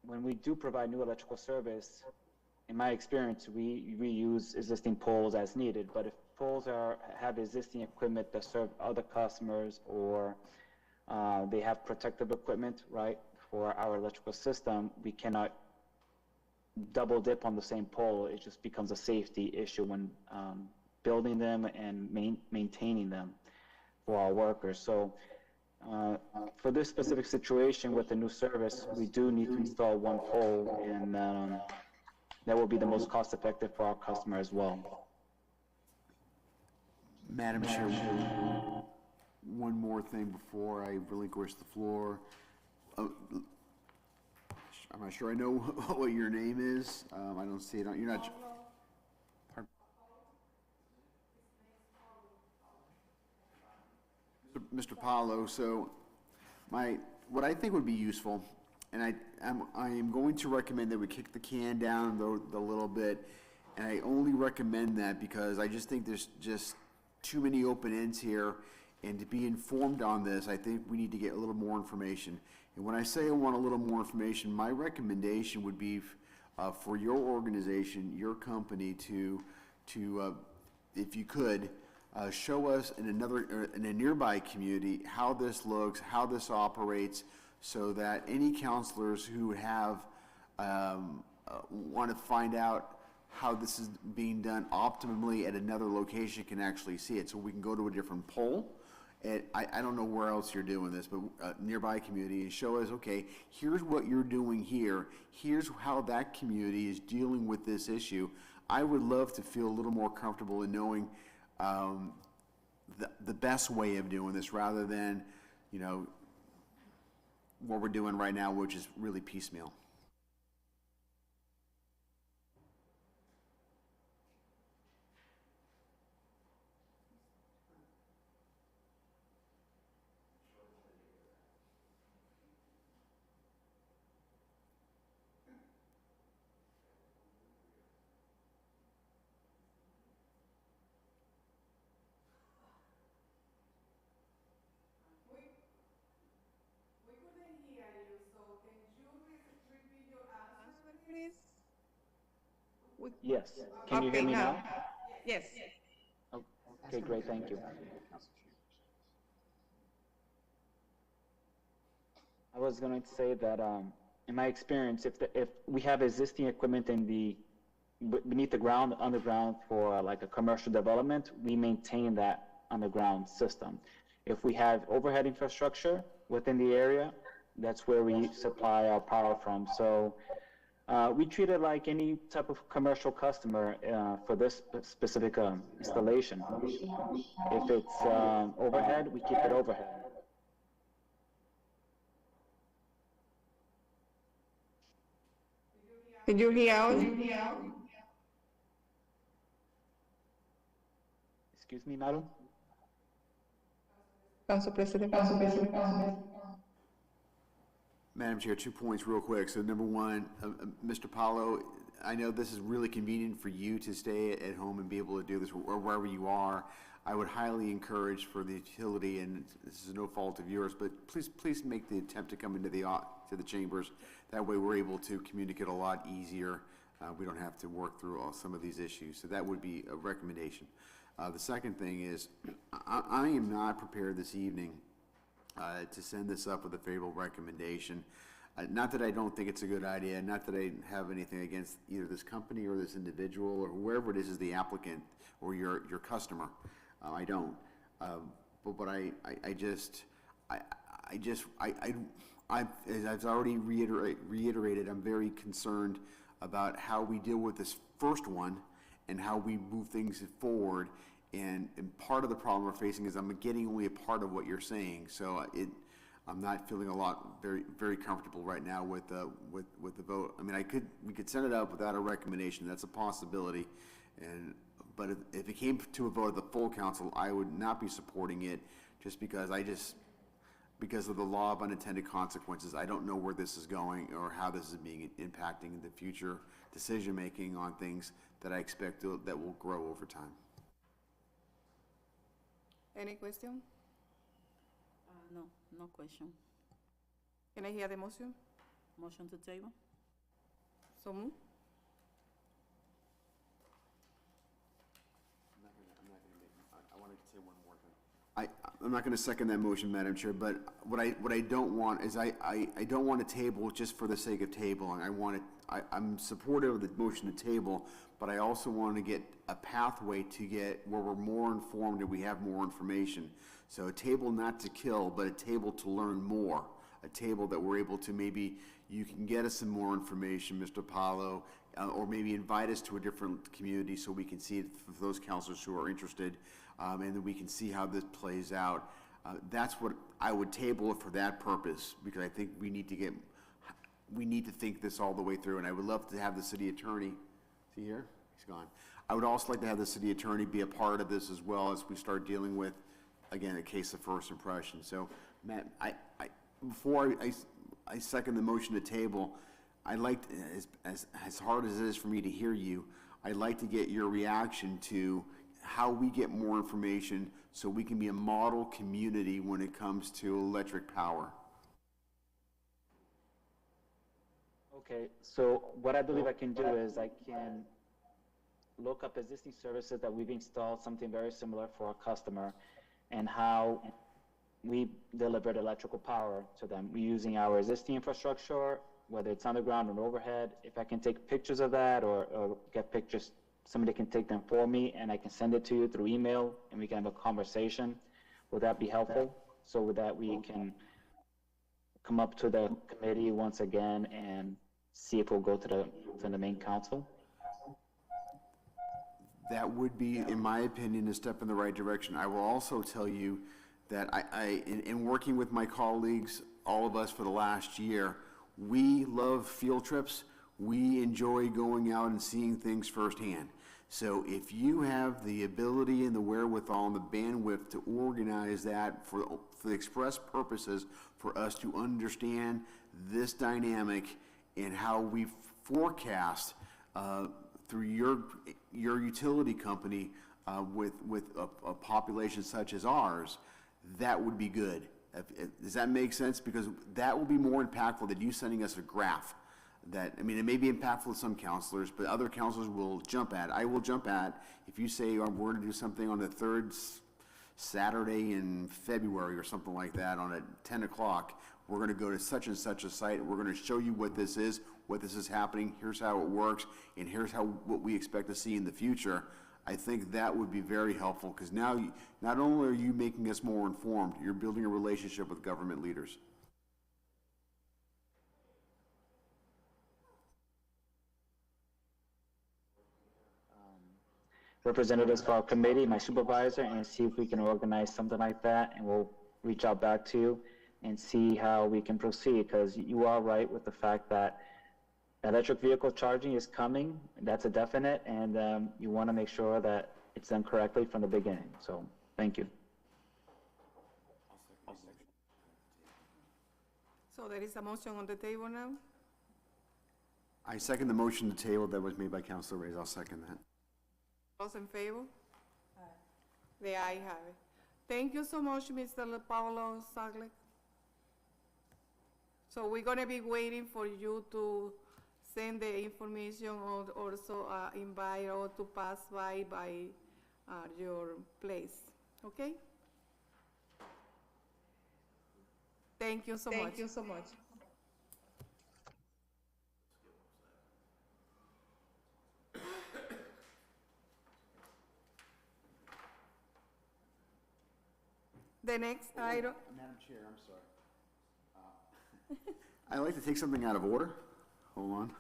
when we do provide new electrical service, in my experience, we reuse existing poles as needed. But if poles have existing equipment that serve other customers, or they have protective equipment, right, for our electrical system, we cannot double dip on the same pole. It just becomes a safety issue when building them and maintaining them for our workers. So for this specific situation with the new service, we do need to install one pole, and that will be the most cost effective for our customer as well. Madam Chair, one more thing before I relinquish the floor. I'm not sure I know what your name is. I don't see it on, you're not. Pardon? Mr. Paulo, so what I think would be useful, and I am going to recommend that we kick the can down the little bit, and I only recommend that because I just think there's just too many open ends here, and to be informed on this, I think we need to get a little more information. And when I say I want a little more information, my recommendation would be for your organization, your company to if you could, show us in a nearby community how this looks, how this operates, so that any counselors who have, want to find out how this is being done optimally at another location can actually see it. So we can go to a different pole. And I don't know where else you're doing this, but nearby community, and show us, okay, here's what you're doing here. Here's how that community is dealing with this issue. I would love to feel a little more comfortable in knowing the best way of doing this, rather than, you know, what we're doing right now, which is really piecemeal. Yes. Can you hear Okay, me now. now? Yes. Okay, great, thank you. I was going to say that, in my experience, if we have existing equipment in beneath the ground, underground for like a commercial development, we maintain that underground system. If we have overhead infrastructure within the area, that's where we supply our power from. So we treat it like any type of commercial customer for this specific installation. If it's overhead, we keep it overhead. Did you hear us? Excuse me, madam? Council President. Madam Chair, 2 points real quick. So number one, Mr. Paulo, I know this is really convenient for you to stay at home and be able to do this, or wherever you are. I would highly encourage for the utility, and this is no fault of yours, but please make the attempt to come into to the chambers. That way we're able to communicate a lot easier. We don't have to work through some of these issues. So that would be a recommendation. The second thing is, I am not prepared this evening to send this up with a favorable recommendation. Not that I don't think it's a good idea, not that I have anything against either this company or this individual or whoever it is the applicant or your customer. I don't. But as I've already reiterated, I'm very concerned about how we deal with this first one and how we move things forward. And part of the problem we're facing is I'm getting only a part of what you're saying. So I'm not feeling very comfortable right now with the vote. I mean, we could send it up without a recommendation. That's a possibility. But if it came to a vote of the full council, I would not be supporting it, just because because of the law of unintended consequences. I don't know where this is going or how this is being impacting the future decision-making on things that I expect that will grow over time. Any question? No question. Can I hear the motion? Motion to table? So move. I want to say one more thing. I'm not going to second that motion, Madam Chair, but what I don't want is I don't want to table just for the sake of tabling. I'm supportive of the motion to table, but I also want to get a pathway to get where we're more informed and we have more information. So a table not to kill, but a table to learn more. A table that we're able to, maybe you can get us some more information, Mr. Paulo, or maybe invite us to a different community so we can see it for those counselors who are interested, and then we can see how this plays out. That's what I would table it for, that purpose, because I think we need to think this all the way through, and I would love to have the city attorney, is he here? He's gone. I would also like to have the city attorney be a part of this as well as we start dealing with, again, a case of first impression. So, Matt, before I second the motion to table, I'd like to, as hard as it is for me to hear you, I'd like to get your reaction to how we get more information so we can be a model community when it comes to electric power. Okay, so what I believe I can do is I can look up existing services that we've installed, something very similar for a customer, and how we delivered electrical power to them. We're using our existing infrastructure, whether it's underground or overhead. If I can take pictures of that or get pictures, somebody can take them for me and I can send it to you through email and we can have a conversation. Would that be helpful? So with that, we can come up to the committee once again and see if we'll go to the main council. That would be, in my opinion, a step in the right direction. I will also tell you that in working with my colleagues, all of us for the last year, we love field trips. We enjoy going out and seeing things firsthand. So if you have the ability and the wherewithal and the bandwidth to organize that for the express purposes for us to understand this dynamic and how we forecast through your utility company with a population such as ours, that would be good. Does that make sense? Because that will be more impactful than you sending us a graph. That, I mean, it may be impactful to some counselors, but other counselors will jump at. I will jump at if you say we're going to do something on the third Saturday in February or something like that on at 10 o'clock. We're going to go to such and such a site. We're going to show you what this is happening. Here's how it works, and here's what we expect to see in the future. I think that would be very helpful because now not only are you making us more informed, you're building a relationship with government leaders. Representatives for our committee, my supervisor, and see if we can organize something like that, and we'll reach out back to you and see how we can proceed, because you are right with the fact that electric vehicle charging is coming, that's a definite, and you want to make sure that it's done correctly from the beginning, so thank you. So there is a motion on the table now? I second the motion to table that was made by Councilor Reyes. I'll second that. Those in favor? Aye. The ayes have it. Thank you so much, Mr. Paulo Saglek. So we're gonna be waiting for you to send the information or also invite or to pass by your place, okay? Thank you so much. Thank you so much. The next item, Madam Chair, I'm sorry. I'd like to take something out of order. Hold on.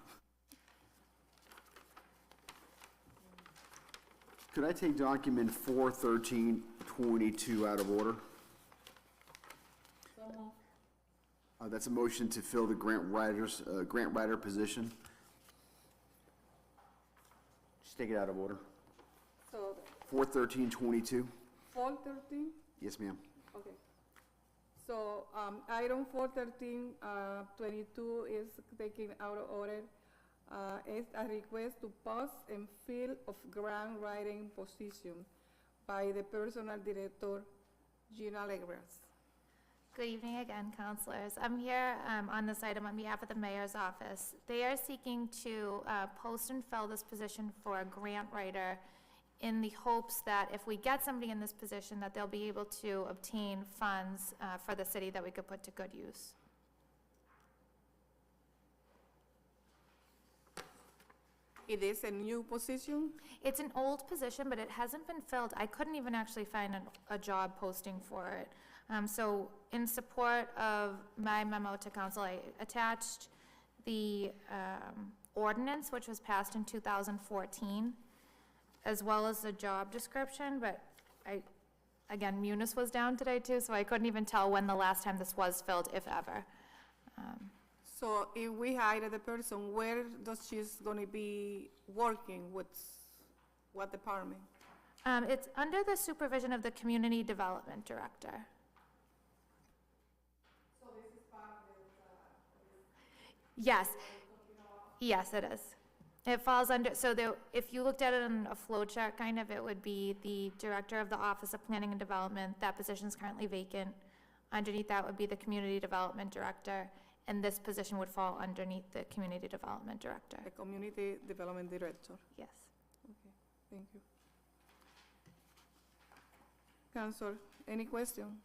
Could I take document 41322 out of order? That's a motion to fill the grant writer position. Just take it out of order. so 41322. 413? Yes, ma'am. Okay. So, item 41322 is taken out of order. It's a request to pause and fill of grant writing position by the Personnel Director, Gina Legras. Good evening again, councilors. I'm here on this item on behalf of the mayor's office. They are seeking to post and fill this position for a grant writer in the hopes that if we get somebody in this position, that they'll be able to obtain funds for the city that we could put to good use. It is a new position? It's an old position, but it hasn't been filled. I couldn't even actually find a job posting for it. So in support of my memo to council, I attached the ordinance, which was passed in 2014, as well as the job description, but again, Munis was down today too, so I couldn't even tell when the last time this was filled, if ever. So if we hire the person, where does she's gonna be working, with what department? It's under the supervision of the Community Development Director. So this is part of Yes, yes, it is. It falls under, so if you looked at it in a flow chart, kind of, it would be the Director of the Office of Planning and Development. That position is currently vacant. Underneath that would be the Community Development Director. And this position would fall underneath the Community Development Director. the Community Development Director. Yes. Okay, thank you. Council, any question?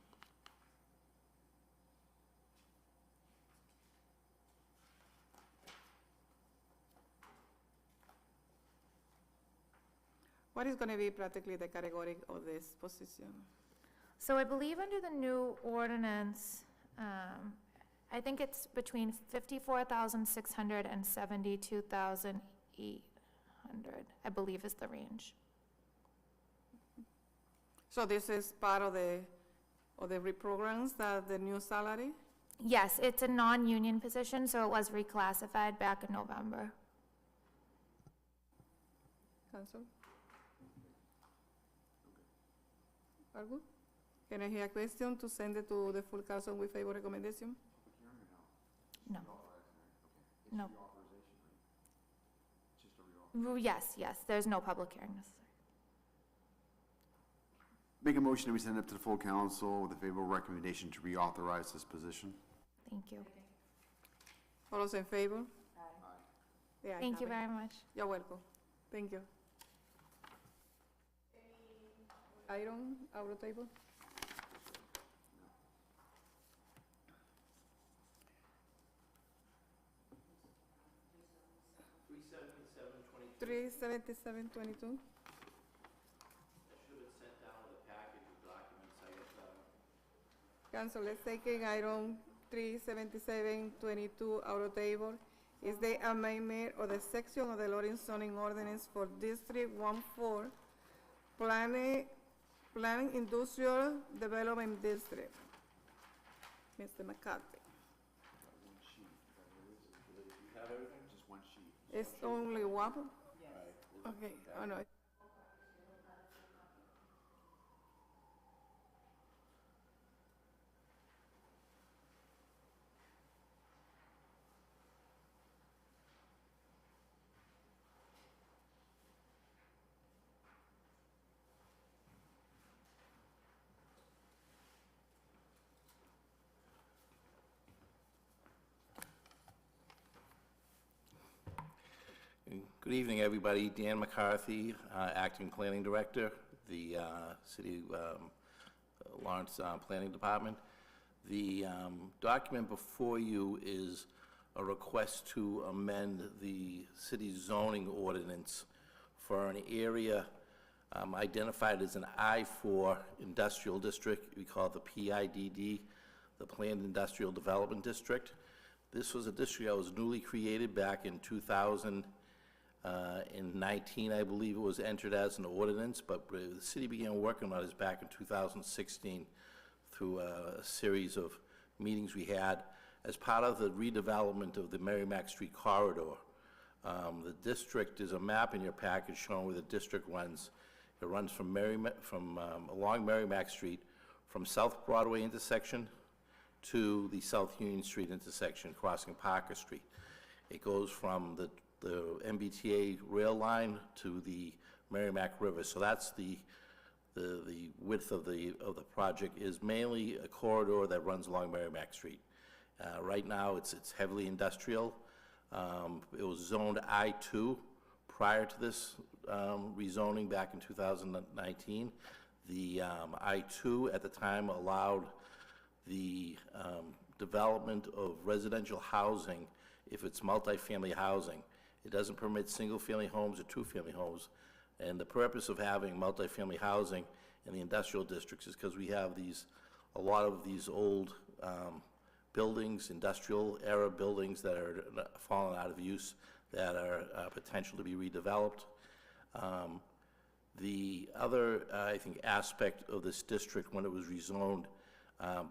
What is going to be practically the category of this position? So I believe under the new ordinance, I think it's between 54,600 and 72,800, I believe is the range. So this is part of the reprograms, that the new salary? Yes, it's a non-union position, so it was reclassified back in November. Council? Algo? Can I hear a question to send it to the full council with favor recommendation? No. No. Yes, there's no public hearing necessary. Make a motion that we send it to the full council with a favorable recommendation to reauthorize this position. Thank you. All those in favor? The ayes Thank you have it. very much. You're welcome. Thank you. Item out of table? $377.22. Council, let's take item 37722 out of table. Is the amendment of the section of the Lawrence zoning ordinance for District 14, Planning Industrial Development District. Mr. McCarthy. Just one sheet. It's only one? Okay, oh no. Good evening, everybody. Dan McCarthy, Acting Planning Director, the City Lawrence Planning Department. The document before you is a request to amend the city zoning ordinance for an area identified as an I-4 industrial district. We call it the PIDD, the Planned Industrial Development District. This was a district that was newly created back in 2019, I believe it was entered as an ordinance, but the city began working on this back in 2016 through a series of meetings we had as part of the redevelopment of the Merrimack Street corridor. The district is a map in your package showing where the district runs. It runs from along Merrimack Street from South Broadway intersection to the South Union Street intersection, crossing Parker Street. It goes from the MBTA rail line to the Merrimack River. So that's the width of the project is mainly a corridor that runs along Merrimack Street. Right now, it's heavily industrial. It was zoned I-2 prior to this rezoning back in 2019. The I-2 at the time allowed the development of residential housing if it's multifamily housing. It doesn't permit single-family homes or two-family homes. And the purpose of having multifamily housing in the industrial districts is because we have a lot of these old buildings, industrial era buildings that are fallen out of use, that are potential to be redeveloped. The other, I think, aspect of this district when it was rezoned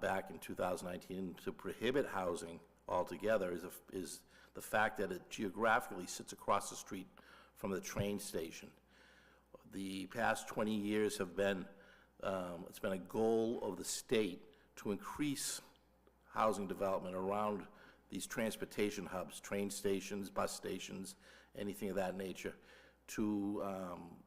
back in 2019 to prohibit housing altogether is the fact that it geographically sits across the street from the train station. The past 20 years have been, it's been a goal of the state to increase housing development around these transportation hubs, train stations, bus stations, anything of that nature, to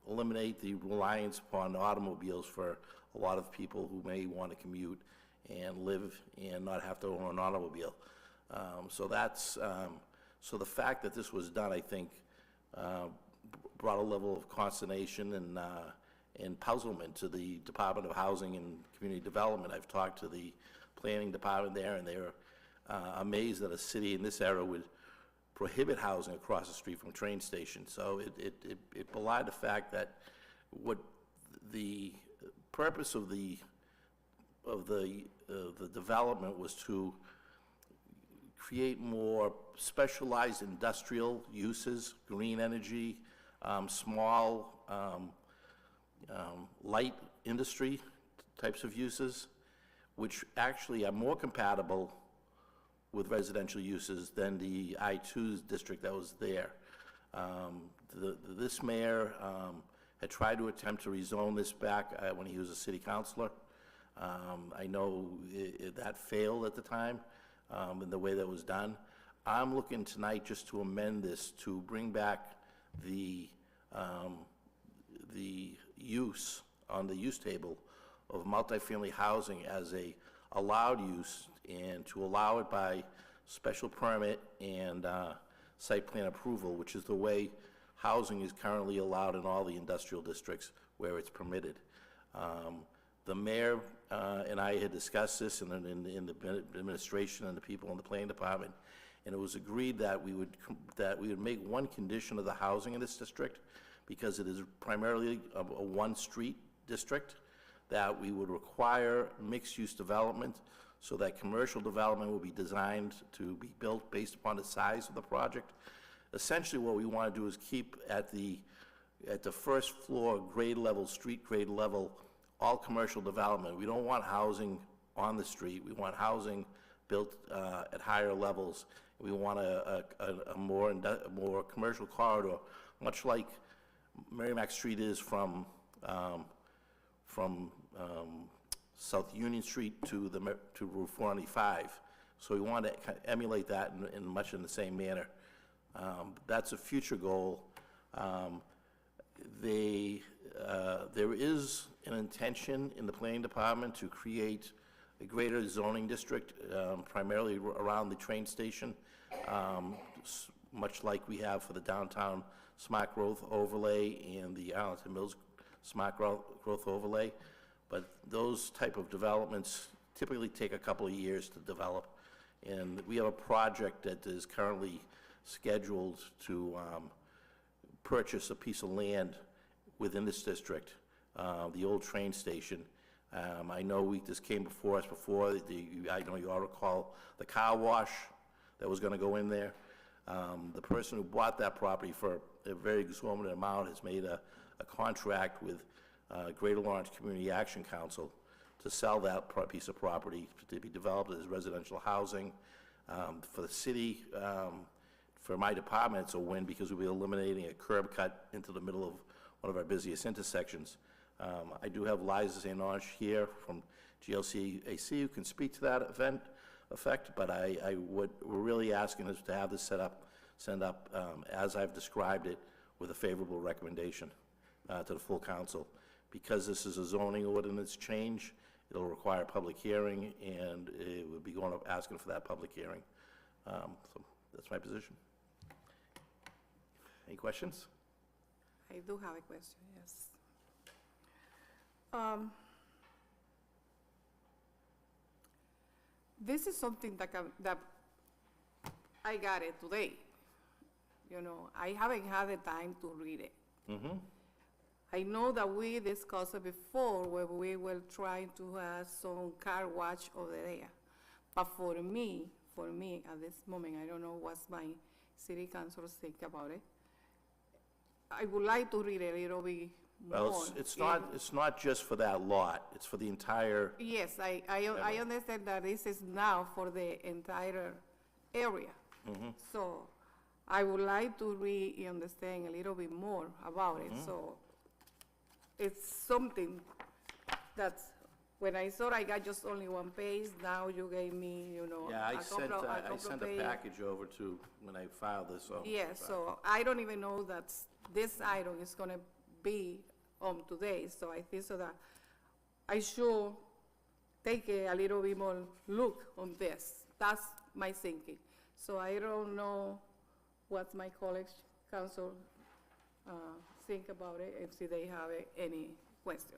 eliminate the reliance upon automobiles for a lot of people who may want to commute and live and not have to own an automobile. So that's, so the fact that this was done, I think, brought a level of consternation and puzzlement to the Department of Housing and Community Development. I've talked to the planning department there, and they're amazed that a city in this era would prohibit housing across the street from a train station. So it belied the fact that what the purpose of the development was to create more specialized industrial uses, green energy, small light industry types of uses, which actually are more compatible with residential uses than the I-2 district that was there. This mayor had tried to attempt to rezone this back when he was a city councilor. I know that failed at the time in the way that was done. I'm looking tonight just to amend this to bring back the use on the use table of multifamily housing as a allowed use, and to allow it by special permit and site plan approval, which is the way housing is currently allowed in all the industrial districts where it's permitted. The mayor and I had discussed this in the administration and the people in the planning department, and it was agreed that we would make one condition of the housing in this district, because it is primarily a one-street district, that we would require mixed-use development, so that commercial development will be designed to be built based upon the size of the project. Essentially, what we want to do is keep at the first floor grade level, street grade level, all commercial development. We don't want housing on the street. We want housing built at higher levels. We want a more commercial corridor, much like Merrimack Street is from South Union Street to Route 495. So we want to emulate that in much in the same manner. That's a future goal. There is an intention in the planning department to create a greater zoning district, primarily around the train station, much like we have for the downtown smart growth overlay and the Arlington Mills smart growth overlay. But those type of developments typically take a couple of years to develop. And we have a project that is currently scheduled to purchase a piece of land within this district, the old train station. I know this came before us before. I know you all recall the car wash that was going to go in there. The person who bought that property for a very exorbitant amount has made a contract with Greater Lawrence Community Action Council to sell that piece of property to be developed as residential housing. For the city, for my department, it's a win, because we'll be eliminating a curb cut into the middle of one of our busiest intersections. I do have Liza St. Ange here from GLCAC who can speak to that effect, but what we're really asking is to have this send up as I've described it, with a favorable recommendation to the full council. Because this is a zoning ordinance change, it'll require a public hearing, and it would be asking for that public hearing. So that's my position. Any questions? I do have a question, yes. This is something that I got it today. You know, I haven't had the time to read it. Mm-hmm. I know that we discussed it before, where we were trying to have some car wash over there. But for me, at this moment, I don't know what my city councilors think about it. I would like to read a little bit more. Well, it's not just for that lot, it's for the entire. Yes, I understand that this is now for the entire area. Mm-hmm. So I would like to understand a little bit more about it. Mm-hmm. So it's something that, when I thought I got just only one page, now you gave me, Yeah, I a couple sent a page. package over to, when I filed this, so. Yeah, so I don't even know that this item is gonna be on today, so I think so that I should take a little bit more look on this. That's my thinking. So I don't know what my college council think about it, and see they have any question.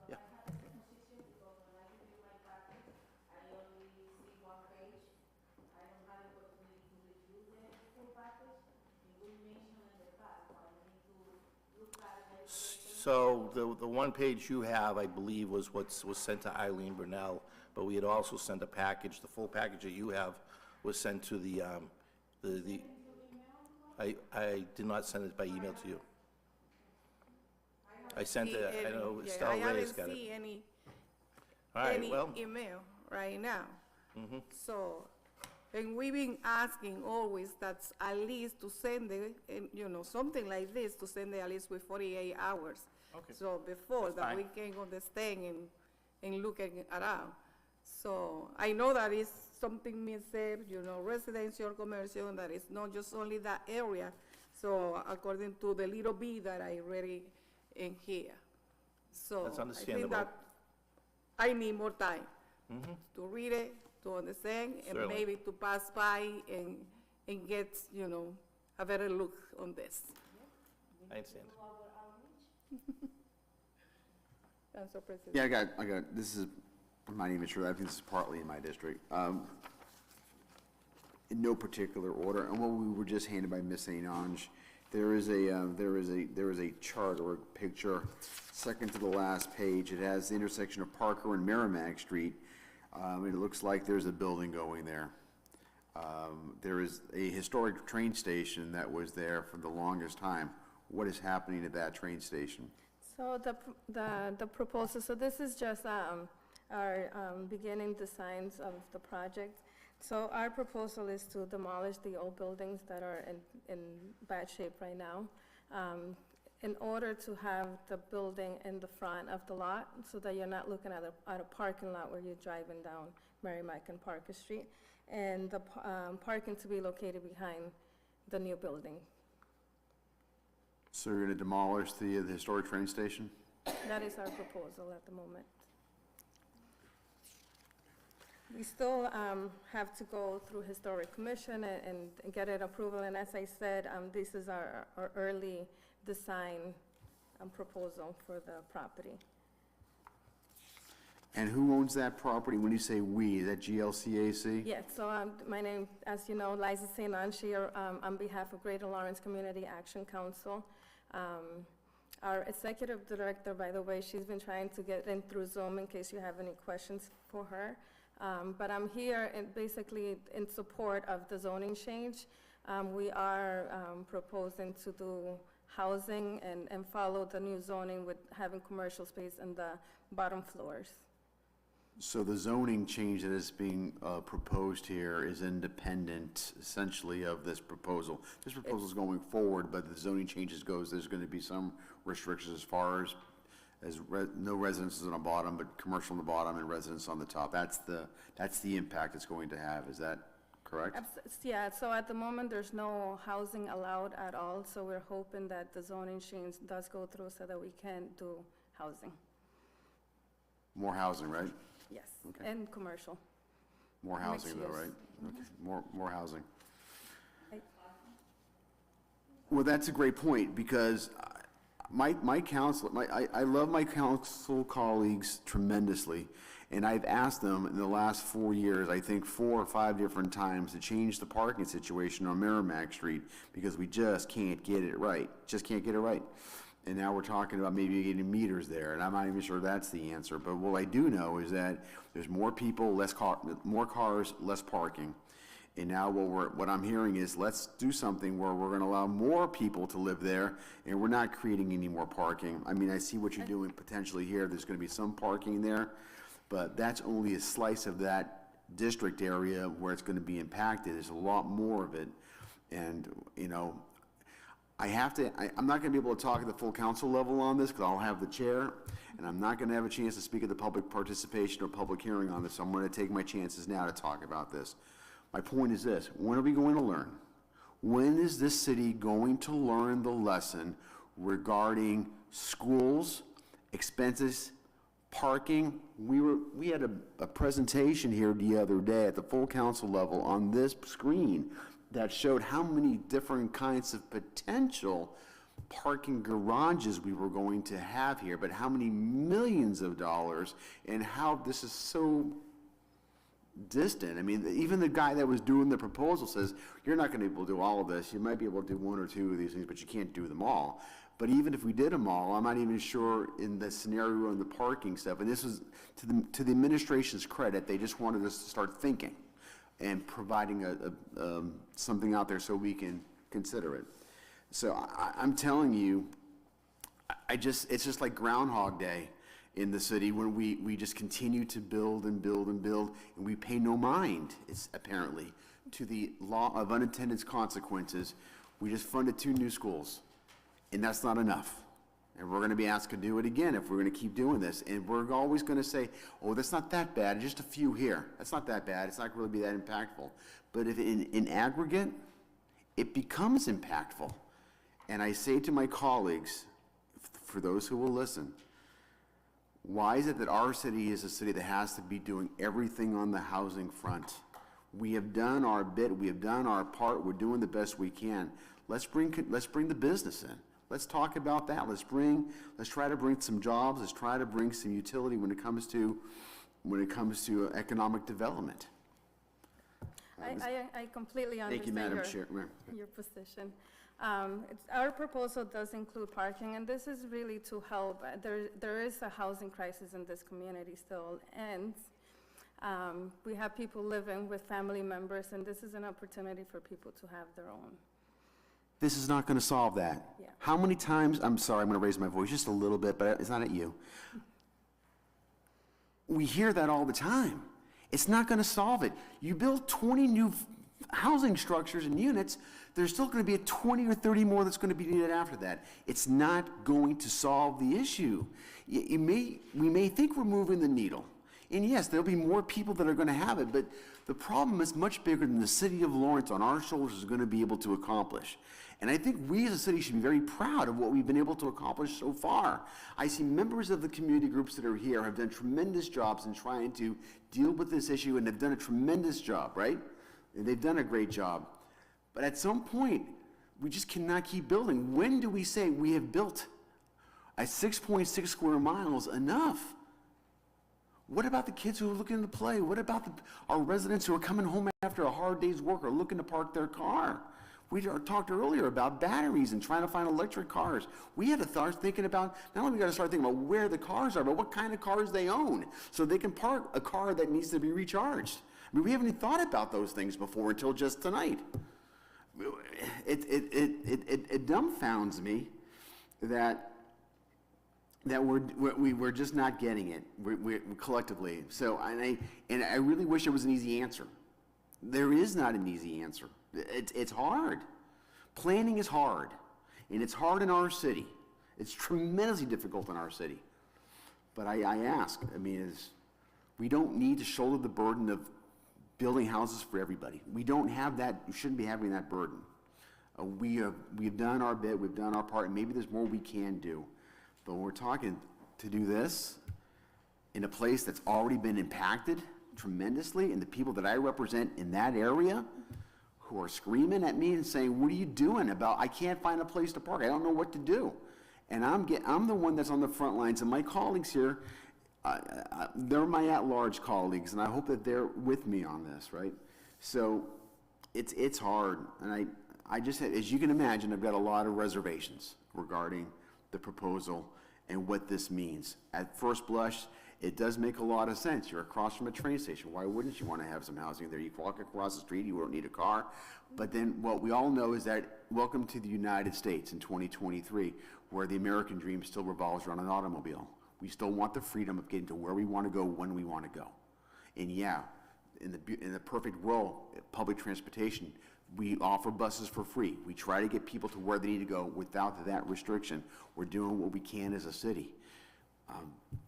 Yeah. So the one page you have, I believe, was what was sent to Eileen Brunel, but we had also sent a package, the full package that you have was sent to I did not send it by email to you. I sent it, I know Yeah, Estelle I Reyes haven't got it. seen any, All right, well, email right now. So, and we've been asking always that at least to send it, something like this, to send it at least with 48 hours. Okay. So before That's that we fine. can understand and looking around. So I know that is something missing, residential, commercial, and that is not just only that area. So according to the little bit that I read in here. So That's I understandable. think that I need more time to read it, to understand, and Certainly. maybe to pass by and get, a better look on this. I understand. Council President. Yeah, I got, this is, I'm not even sure, I think this is partly in my district. In no particular order, and what we were just handed by Ms. St. Ange, there is a chart or a picture, second to the last page. It has the intersection of Parker and Merrimack Street. It looks like there's a building going there. There is a historic train station that was there for the longest time. What is happening at that train station? So the proposal, so this is just our beginning designs of the project. So our proposal is to demolish the old buildings that are in bad shape right now, in order to have the building in the front of the lot, so that you're not looking at a parking lot where you're driving down Merrimack and Parker Street, and the parking to be located behind the new building. So you're gonna demolish the historic train station? That is our proposal at the moment. We still have to go through Historic Commission and get it approval, and as I said, this is our early design proposal for the property. And who owns that property? When you say "we," is that GLCAC? Yeah, so my name, as you know, Liza St. Ange here, on behalf of Greater Lawrence Community Action Council. Our executive director, by the way, she's been trying to get in through Zoom in case you have any questions for her. But I'm here basically in support of the zoning change. We are proposing to do housing and follow the new zoning with having commercial space in the bottom floors. So the zoning change that is being proposed here is independent essentially of this proposal. This proposal is going forward, but the zoning changes goes, there's going to be some restrictions as far as no residences on the bottom, but commercial on the bottom and residence on the top. That's the impact it's going to have. Is that correct? Yeah, so at the moment, there's no housing allowed at all, so we're hoping that the zoning change does go through so that we can do housing. More housing, right? Yes, Okay. and commercial. More housing though, Mixed right? use. Okay, more housing. Right. Well, that's a great point, because my council, I love my council colleagues tremendously, and I've asked them in the last 4 years, I think 4 or 5 different times, to change the parking situation on Merrimack Street, because we just can't get it right, And now we're talking about maybe getting meters there, and I'm not even sure that's the answer. But what I do know is that there's more people, more cars, less parking. And now what I'm hearing is, let's do something where we're gonna allow more people to live there, and we're not creating any more parking. I mean, I see what you're doing potentially here, there's gonna be some parking there, but that's only a slice of that district area where it's gonna be impacted. There's a lot more of it. And, I'm not gonna be able to talk at the full council level on this, because I'll have the chair, and I'm not gonna have a chance to speak at the public participation or public hearing on this, so I'm gonna take my chances now to talk about this. My point is this: when are we going to learn? When is this city going to learn the lesson regarding schools, expenses, Parking, we had a presentation here the other day at the full council level on this screen that showed how many different kinds of potential parking garages we were going to have here, but how many millions of dollars, and how this is so distant. I mean, even the guy that was doing the proposal says, you're not going to be able to do all of this. You might be able to do one or two of these things, but you can't do them all. But even if we did them all, I'm not even sure in the scenario on the parking stuff, and this was, to the administration's credit, they just wanted us to start thinking and providing something out there so we can consider it. So I'm telling you, it's just like Groundhog Day in the city when we just continue to build and build and build, and we pay no mind, it's apparently, to the law of unintended consequences. We just funded 2 new schools, and that's not enough. And we're going to be asked to do it again if we're going to keep doing this. And we're always going to say, oh, that's not that bad, just a few here. That's not that bad, it's not going to be that impactful. But if in aggregate, it becomes impactful. And I say to my colleagues, for those who will listen, why is it that our city is a city that has to be doing everything on the housing front? We have done our bit, we have done our part, we're doing the best we can. Let's bring the business in. Let's talk about that. Let's try to bring some jobs. Let's try to bring some utility when it comes to economic development. I completely Thank you, understand Madam Chair. your position. Our proposal does include parking, and this is really to help. There is a housing crisis in this community still, and we have people living with family members, and this is an opportunity for people to have their own. This is not going to solve that. Yeah. How many times, I'm sorry, I'm going to raise my voice just a little bit, but it's not at you. We hear that all the time. It's not going to solve it. You build 20 new housing structures and units, there's still going to be 20 or 30 more that's going to be needed after that. It's not going to solve the issue. We may think we're moving the needle. And yes, there'll be more people that are going to have it, but the problem is much bigger than the city of Lawrence on our shoulders is going to be able to accomplish. And I think we as a city should be very proud of what we've been able to accomplish so far. I see members of the community groups that are here have done tremendous jobs in trying to deal with this issue, and they've done a tremendous job, right? And they've done a great job. But at some point, we just cannot keep building. When do we say we have built at 6.6 square miles enough? What about the kids who are looking to play? What about our residents who are coming home after a hard day's work or looking to park their car? We talked earlier about batteries and trying to find electric cars. We had to start thinking about, not only we got to start thinking about where the cars are, but what kind of cars they own, so they can park a car that needs to be recharged. I mean, we haven't even thought about those things before until just tonight. It dumbfounds me that we're just not getting it. We're collectively. So, and I really wish there was an easy answer. There is not an easy answer. It's hard. Planning is hard, and it's hard in our city. It's tremendously difficult in our city. But I ask, we don't need to shoulder the burden of building houses for everybody. We don't have that. We shouldn't be having that burden. We've done our bit. We've done our part, and maybe there's more we can do. But when we're talking to do this in a place that's already been impacted tremendously, and the people that I represent in that area who are screaming at me and saying, what are you doing about, I can't find a place to park, I don't know what to do. And I'm the one that's on the front lines, and my colleagues here, they're my at-large colleagues, and I hope that they're with me on this, right? So it's hard, and I just, as you can imagine, I've got a lot of reservations regarding the proposal and what this means. At first blush, it does make a lot of sense. You're across from a train station. Why wouldn't you want to have some housing there? You walk across the street, you won't need a car. But then what we all know is that welcome to the United States in 2023, where the American dream still revolves around an automobile. We still want the freedom of getting to where we want to go when we want to go. And yeah, in the perfect world, public transportation, we offer buses for free. We try to get people to where they need to go without that restriction. We're doing what we can as a city.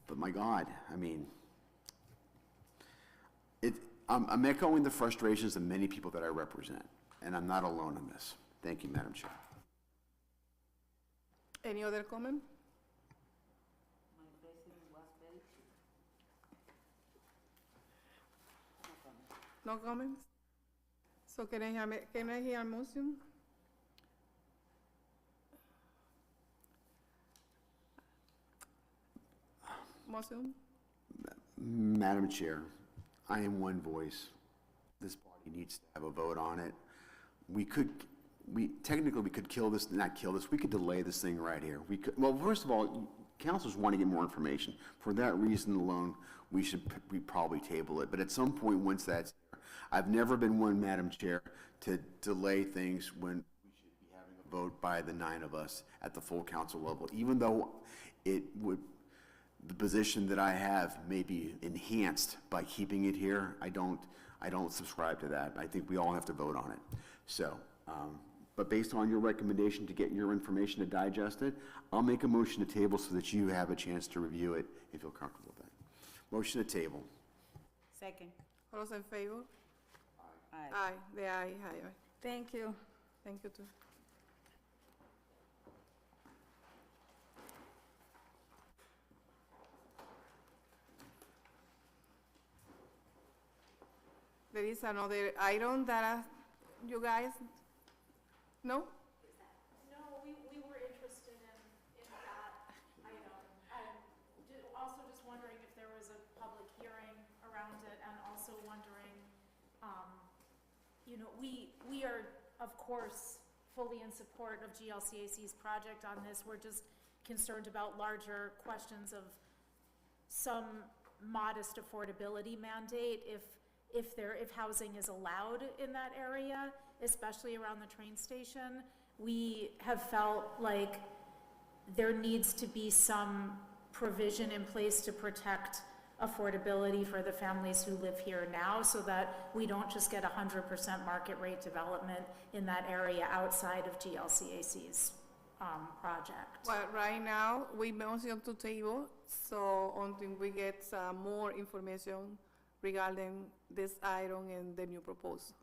But my God, I'm echoing the frustrations of many people that I represent, and I'm not alone in this. Thank you, Madam Chair. Any other comment? No comments? So can I hear a motion? Motion? Madam Chair, I am one voice. This body needs to have a vote on it. Technically, we could kill this, not kill this, we could delay this thing right here. Well, first of all, councilors want to get more information. For that reason alone, we probably table it. But at some point, once that's here, I've never been one, Madam Chair, to delay things when we should be having a vote by the 9 of us at the full council level, even though the position that I have may be enhanced by keeping it here. I don't subscribe to that. I think we all have to vote on it. So, but based on your recommendation to get your information to digest it, I'll make a motion to table so that you have a chance to review it if you're comfortable with that. Motion to table. Second. All those in favor? Aye. Aye, the aye. Thank you. Thank you too. There is another item that you guys, no? No, we were interested in that item. Also just wondering if there was a public hearing around it, and also wondering, we are, of course, fully in support of GLCAC's project on this. We're just concerned about larger questions of some modest affordability mandate if housing is allowed in that area, especially around the train station. We have felt like there needs to be some provision in place to protect affordability for the families who live here now, so that we don't just get 100% market rate development in that area outside of GLCAC's project. Well, right now, we motion to table, so until we get more information regarding this item and the new proposal.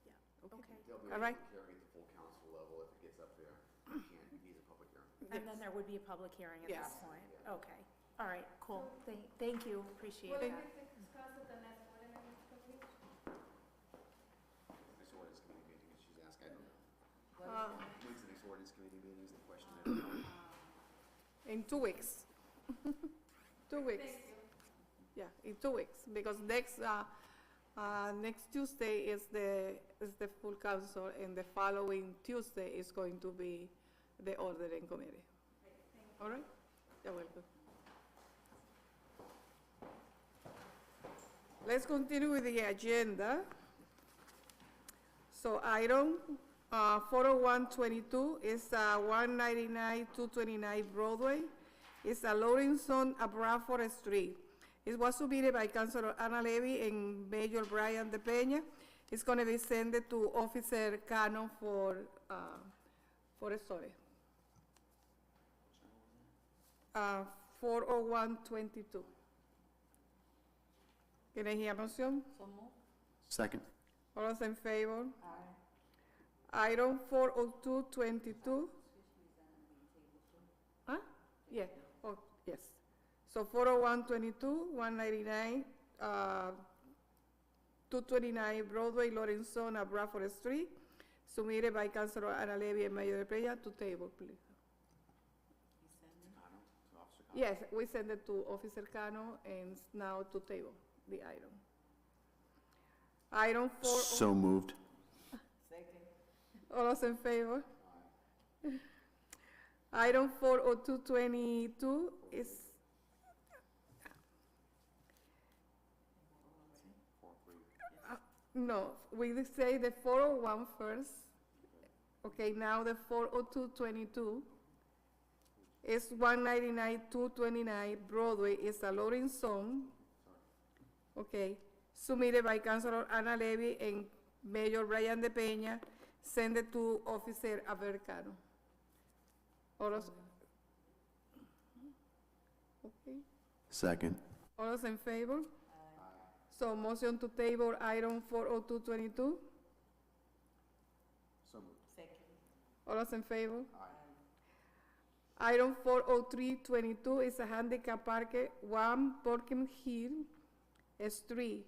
Yeah, okay. All right. Hearing at the full council level, if it gets up there, it needs a public hearing. And then there would be a public hearing at Yes. that point? Okay, all right, cool. Thank you, appreciate that. Discuss at the next ordinance committee? Next ordinance committee meeting, she's asking, I don't know. When's the next ordinance committee meeting is the question. I don't know. In 2 weeks. 2 weeks. Yeah, in 2 weeks, because next Tuesday is the full council, and the following Tuesday is going to be the ordering committee. All right? You're welcome. Let's continue with the agenda. So item 40122 is 199-229 Broadway. It's a Lawrenson Bradford Street. It was submitted by Councilor Ana Levy and Mayor Brian De Peña. It's going to be sent to Officer Cano for a story. 40122. Can I hear a motion? Second. All those in favor? Aye. Item 40222. Huh? Yeah. Oh, yes. So 40122, 199, 229 Broadway, Lawrenson, Bradford Street, submitted by Councilor Ana Levy and Mayor De Peña. To table, please. Yes, we send it to Officer Cano, and now to table the item. Item 4. So moved. All those in favor? Item 40222 is no, we say the 401 first. Okay, now the 40222 is 199-229 Broadway, is a loading zone. Okay, submitted by Councilor Ana Levy and Mayor Brian De Peña, send it to Officer Avercano. All those, okay. Second. All those in favor? So motion to table item 40222. So moved. All those in favor? Item 40322 is a handicap park, 1 Porkin Hill Street.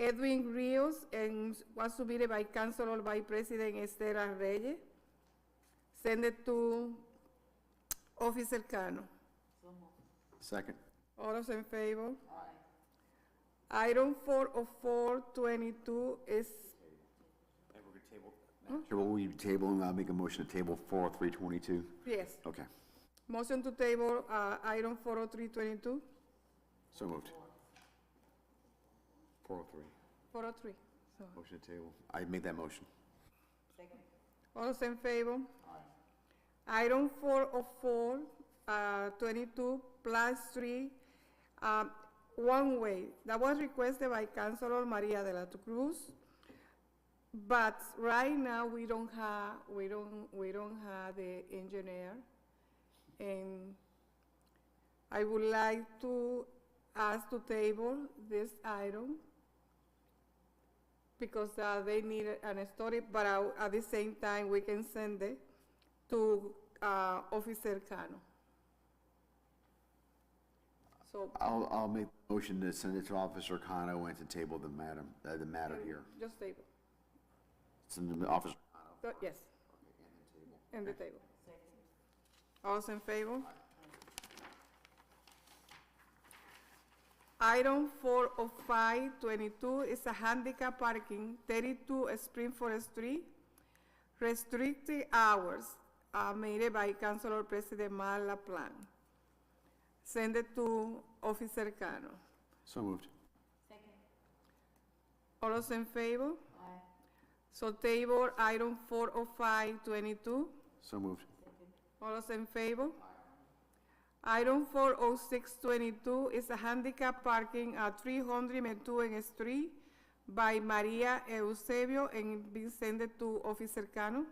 Edwin Rios, and was submitted by Councilor Vice President Esther Reyes. Send it to Officer Cano. Second. All those in favor? Item 40422 is, Sure, will we table, and I'll make a motion to table 40322? yes, Okay, motion to table, item 40322, so moved. 403, 403. So, motion to table. I made that motion. all those in favor? Item 40422, plus 3, one way. That was requested by Councilor Maria de la Cruz. But right now, we don't have the engineer. And I would like to ask to table this item because they need an story, but at the same time, we can send it to Officer Cano. So I'll make a motion to send it to Officer Cano and to table the matter here. just table. Send it to Officer Cano. So, yes. And the table. All those in favor? Item 40522 is a handicap parking, 32 Springfield Street, restricted hours, made by Councilor President Mal LaPlante. Send it to Officer Cano. So moved. All those in favor? So table item 40522. So moved. All those in favor? Item 40622 is a handicap parking at 300 Methuen Street by Maria Eusebio and be sent to Officer Cano.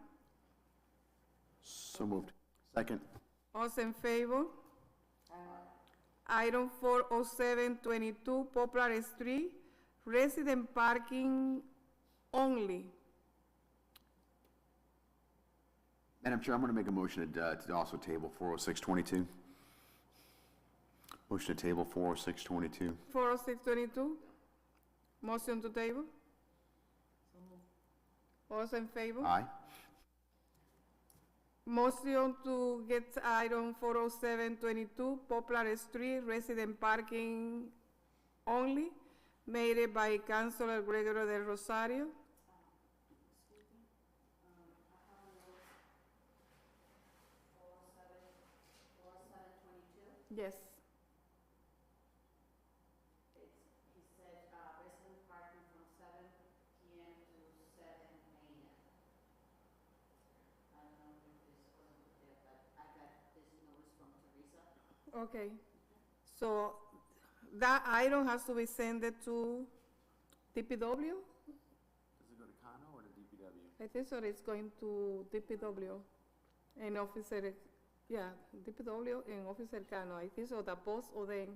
So moved. Second. All those in favor? Item 40722 Poplar Street, resident parking only. Madam Chair, I'm going to make a motion to also table 40622. Motion to table 40622. 40622, motion to table. All those in favor? Aye. Motion to get item 40722, Poplar Street, resident parking only, made by Councilor Gregorio del Rosario. Yes. He said, resident parking from 7 p.m. to 7 a.m. I don't know if this wasn't there, but I got this notice from Teresa. Okay. So that item has to be sent to DPW? Does it go to Cano or to DPW? I think so it's going to DPW and Officer, yeah, DPW and Officer Cano. I think so the post or then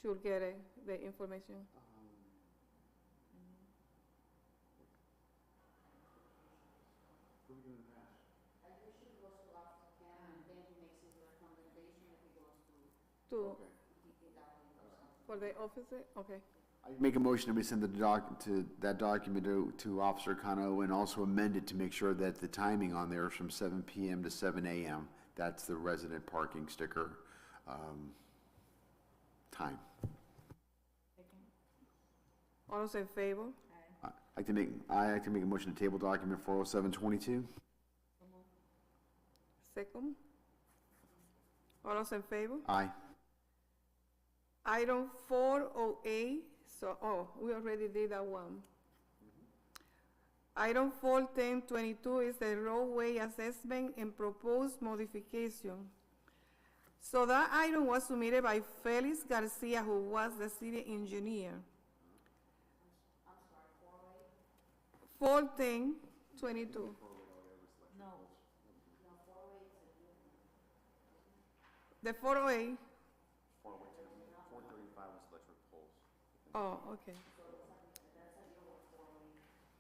should get the information. I usually goes to Officer Cano and then he makes his recommendation if he goes to To, DPW or something. for the officer, okay. I make a motion that we send that document to Officer Cano and also amend it to make sure that the timing on there is from 7 p.m. to 7 a.m. That's the resident parking sticker time. All those in favor? I'd like to make a motion to table document 40722. Second? All those in favor? Aye. Item 408, we already did that one. Item 41022 is the roadway assessment and proposed modification. So that item was submitted by Felix Garcia, who was the city engineer. 41022. The 408. 435 was electric poles. Oh, okay.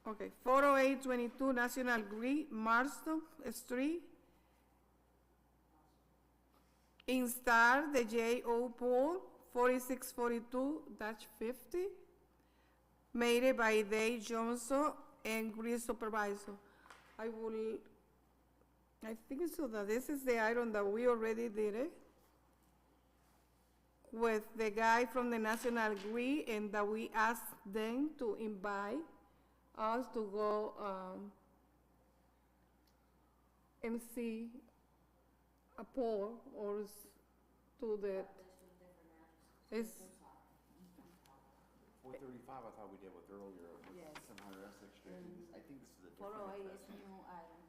Okay, 40822 National Grid, Marston Street. Install the JO pole, 4642-50. made by Dave Johnson and grid supervisor. I think so that this is the item that we already did it with the guy from the National Grid, and that we asked them to invite us to go and see a pole or to the, it's, 435, I thought we did with earlier, with 700 Essex Street. I think this is a different. 408 is new item.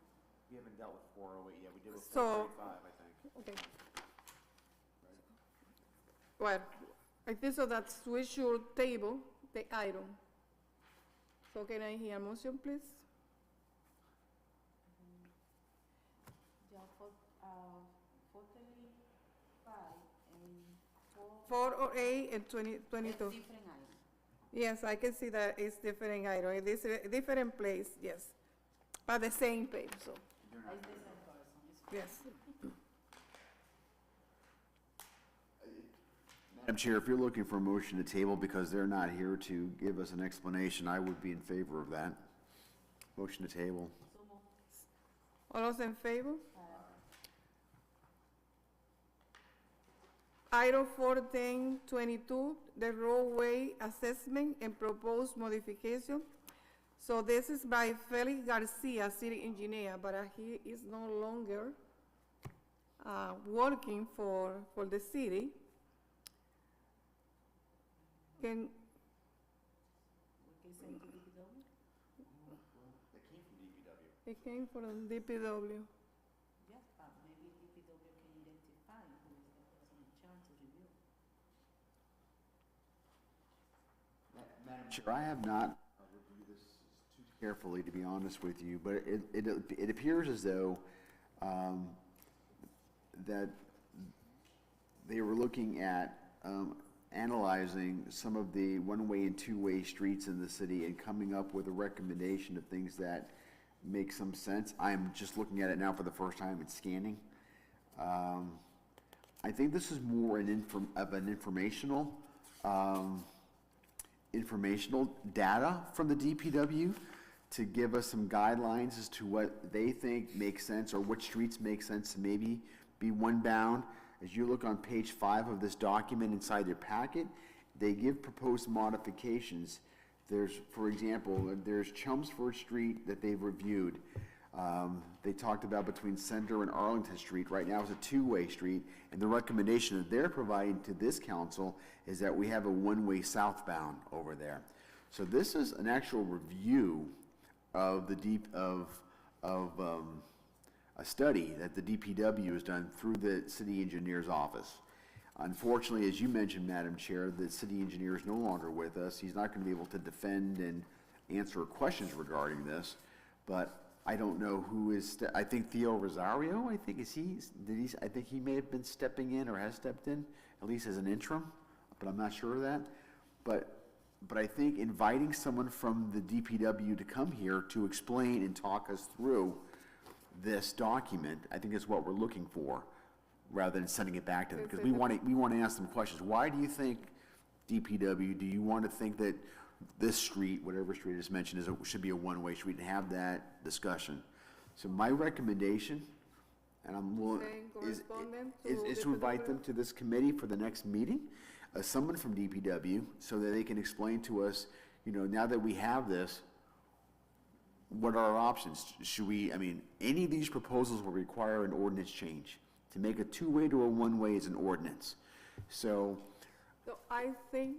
We haven't dealt with 408 yet, we did with So- 435, I think. okay. Well, I think so that we should table the item. So can I hear a motion, please? Yeah, 435 and 408 and 22. different item. Yes, I can see that it's different item, it is a different place, yes, but the same page, so, It's the same person. yes. Madam Chair, if you're looking for a motion to table because they're not here to give us an explanation, I would be in favor of that. Motion to table. All those in favor? Item 1422, the roadway assessment and proposed modification. So this is by Felix Garcia, city engineer, but he is no longer working for the city. Can, We can send to DPW? it came from DPW. Yes, but maybe DPW can identify who is the person in charge to review. Madam Chair, I have not reviewed this too carefully, to be honest with you, but it appears as though that they were looking at analyzing some of the one-way and two-way streets in the city and coming up with a recommendation of things that make some sense. I'm just looking at it now for the first time and scanning. I think this is more of an informational data from the DPW to give us some guidelines as to what they think makes sense or which streets make sense to maybe be one bound. As you look on page 5 of this document inside your packet, they give proposed modifications. There's, for example, there's Chelmsford Street that they've reviewed. They talked about between Center and Arlington Street. Right now it's a two-way street, and the recommendation that they're providing to this council is that we have a one-way southbound over there. So this is an actual review of a study that the DPW has done through the city engineer's office. Unfortunately, as you mentioned, Madam Chair, the city engineer is no longer with us. He's not going to be able to defend and answer questions regarding this, but I don't know who is, I think Theo Rosario, I think he may have been stepping in or has stepped in, at least as an interim, but I'm not sure of that. But I think inviting someone from the DPW to come here to explain and talk us through this document, I think is what we're looking for, rather than sending it back to them, because we want to ask them questions. Why do you think, DPW, do you want to think that this street, whatever street is mentioned, should be a one-way street, and have that discussion? So my recommendation, and I'm willing, is to invite them to this committee for the next meeting, someone from DPW, so that they can explain to us, now that we have this, what are our options? Should we, any of these proposals will require an ordinance change. To make a two-way to a one-way is an ordinance. So I think,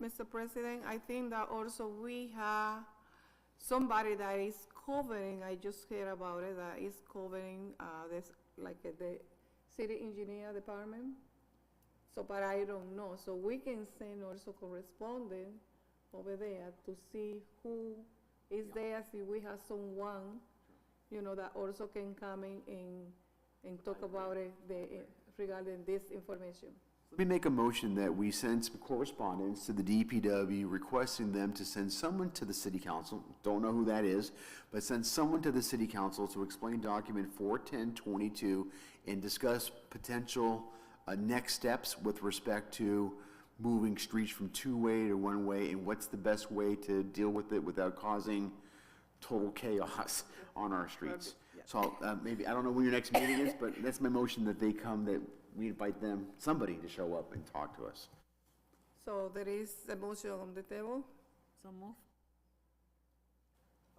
Mr. President, I think that also we have somebody that is covering, I just heard about it, that is covering this, like the city engineer department. So, but I don't know. So we can send also correspondent over there to see who is there, see we have someone, that also can come in and talk about it, regarding this information. let me make a motion that we send some correspondence to the DPW requesting them to send someone to the city council, don't know who that is, but send someone to the city council to explain document 41022 and discuss potential next steps with respect to moving streets from two-way to one-way, and what's the best way to deal with it without causing total chaos on our streets. So maybe, I don't know when your next meeting is, but that's my motion, that they come, that we invite them, somebody to show up and talk to us. So there is a motion on the table. So move.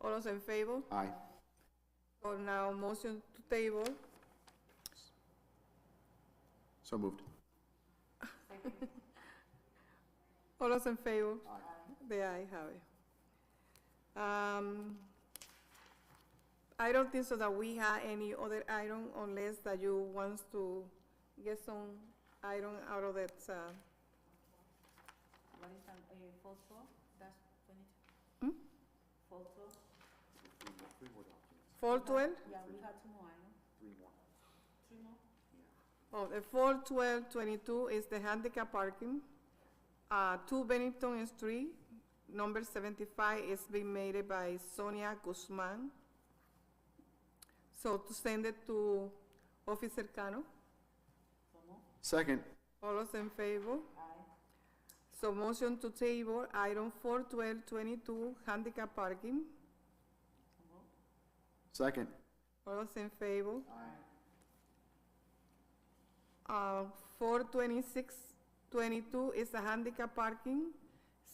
All those in favor? Aye. So now motion to table. So moved. All those in favor? Aye. The ayes have it. I don't think so that we have any other item unless that you want to get some item out of that. What is that, photo? That's 22? 412? Photo? Yeah, we have 2 more items. 3 more? Oh, the 41222 is the handicap parking. 2 Bennington Street, number 75, is being made by Sonia Guzman. So to send it to Officer Cano. Second. All those in favor? Aye. So motion to table item 41222, handicap parking. Second. All those in favor? Aye. 42622 is a handicap parking,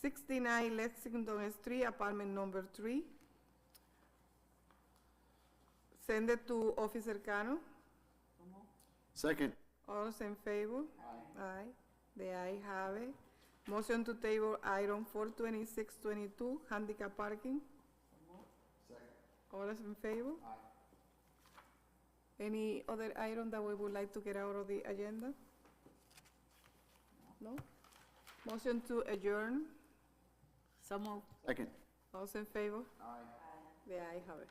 69 Lexington Street, apartment number 3. Send it to Officer Cano. Second. All those in favor? Aye. The ayes have it. Motion to table item 42622, handicap parking. All those in favor? Any other item that we would like to get out of the agenda? No? Motion to adjourn. So move. Second. All those in favor? Aye. The ayes have it.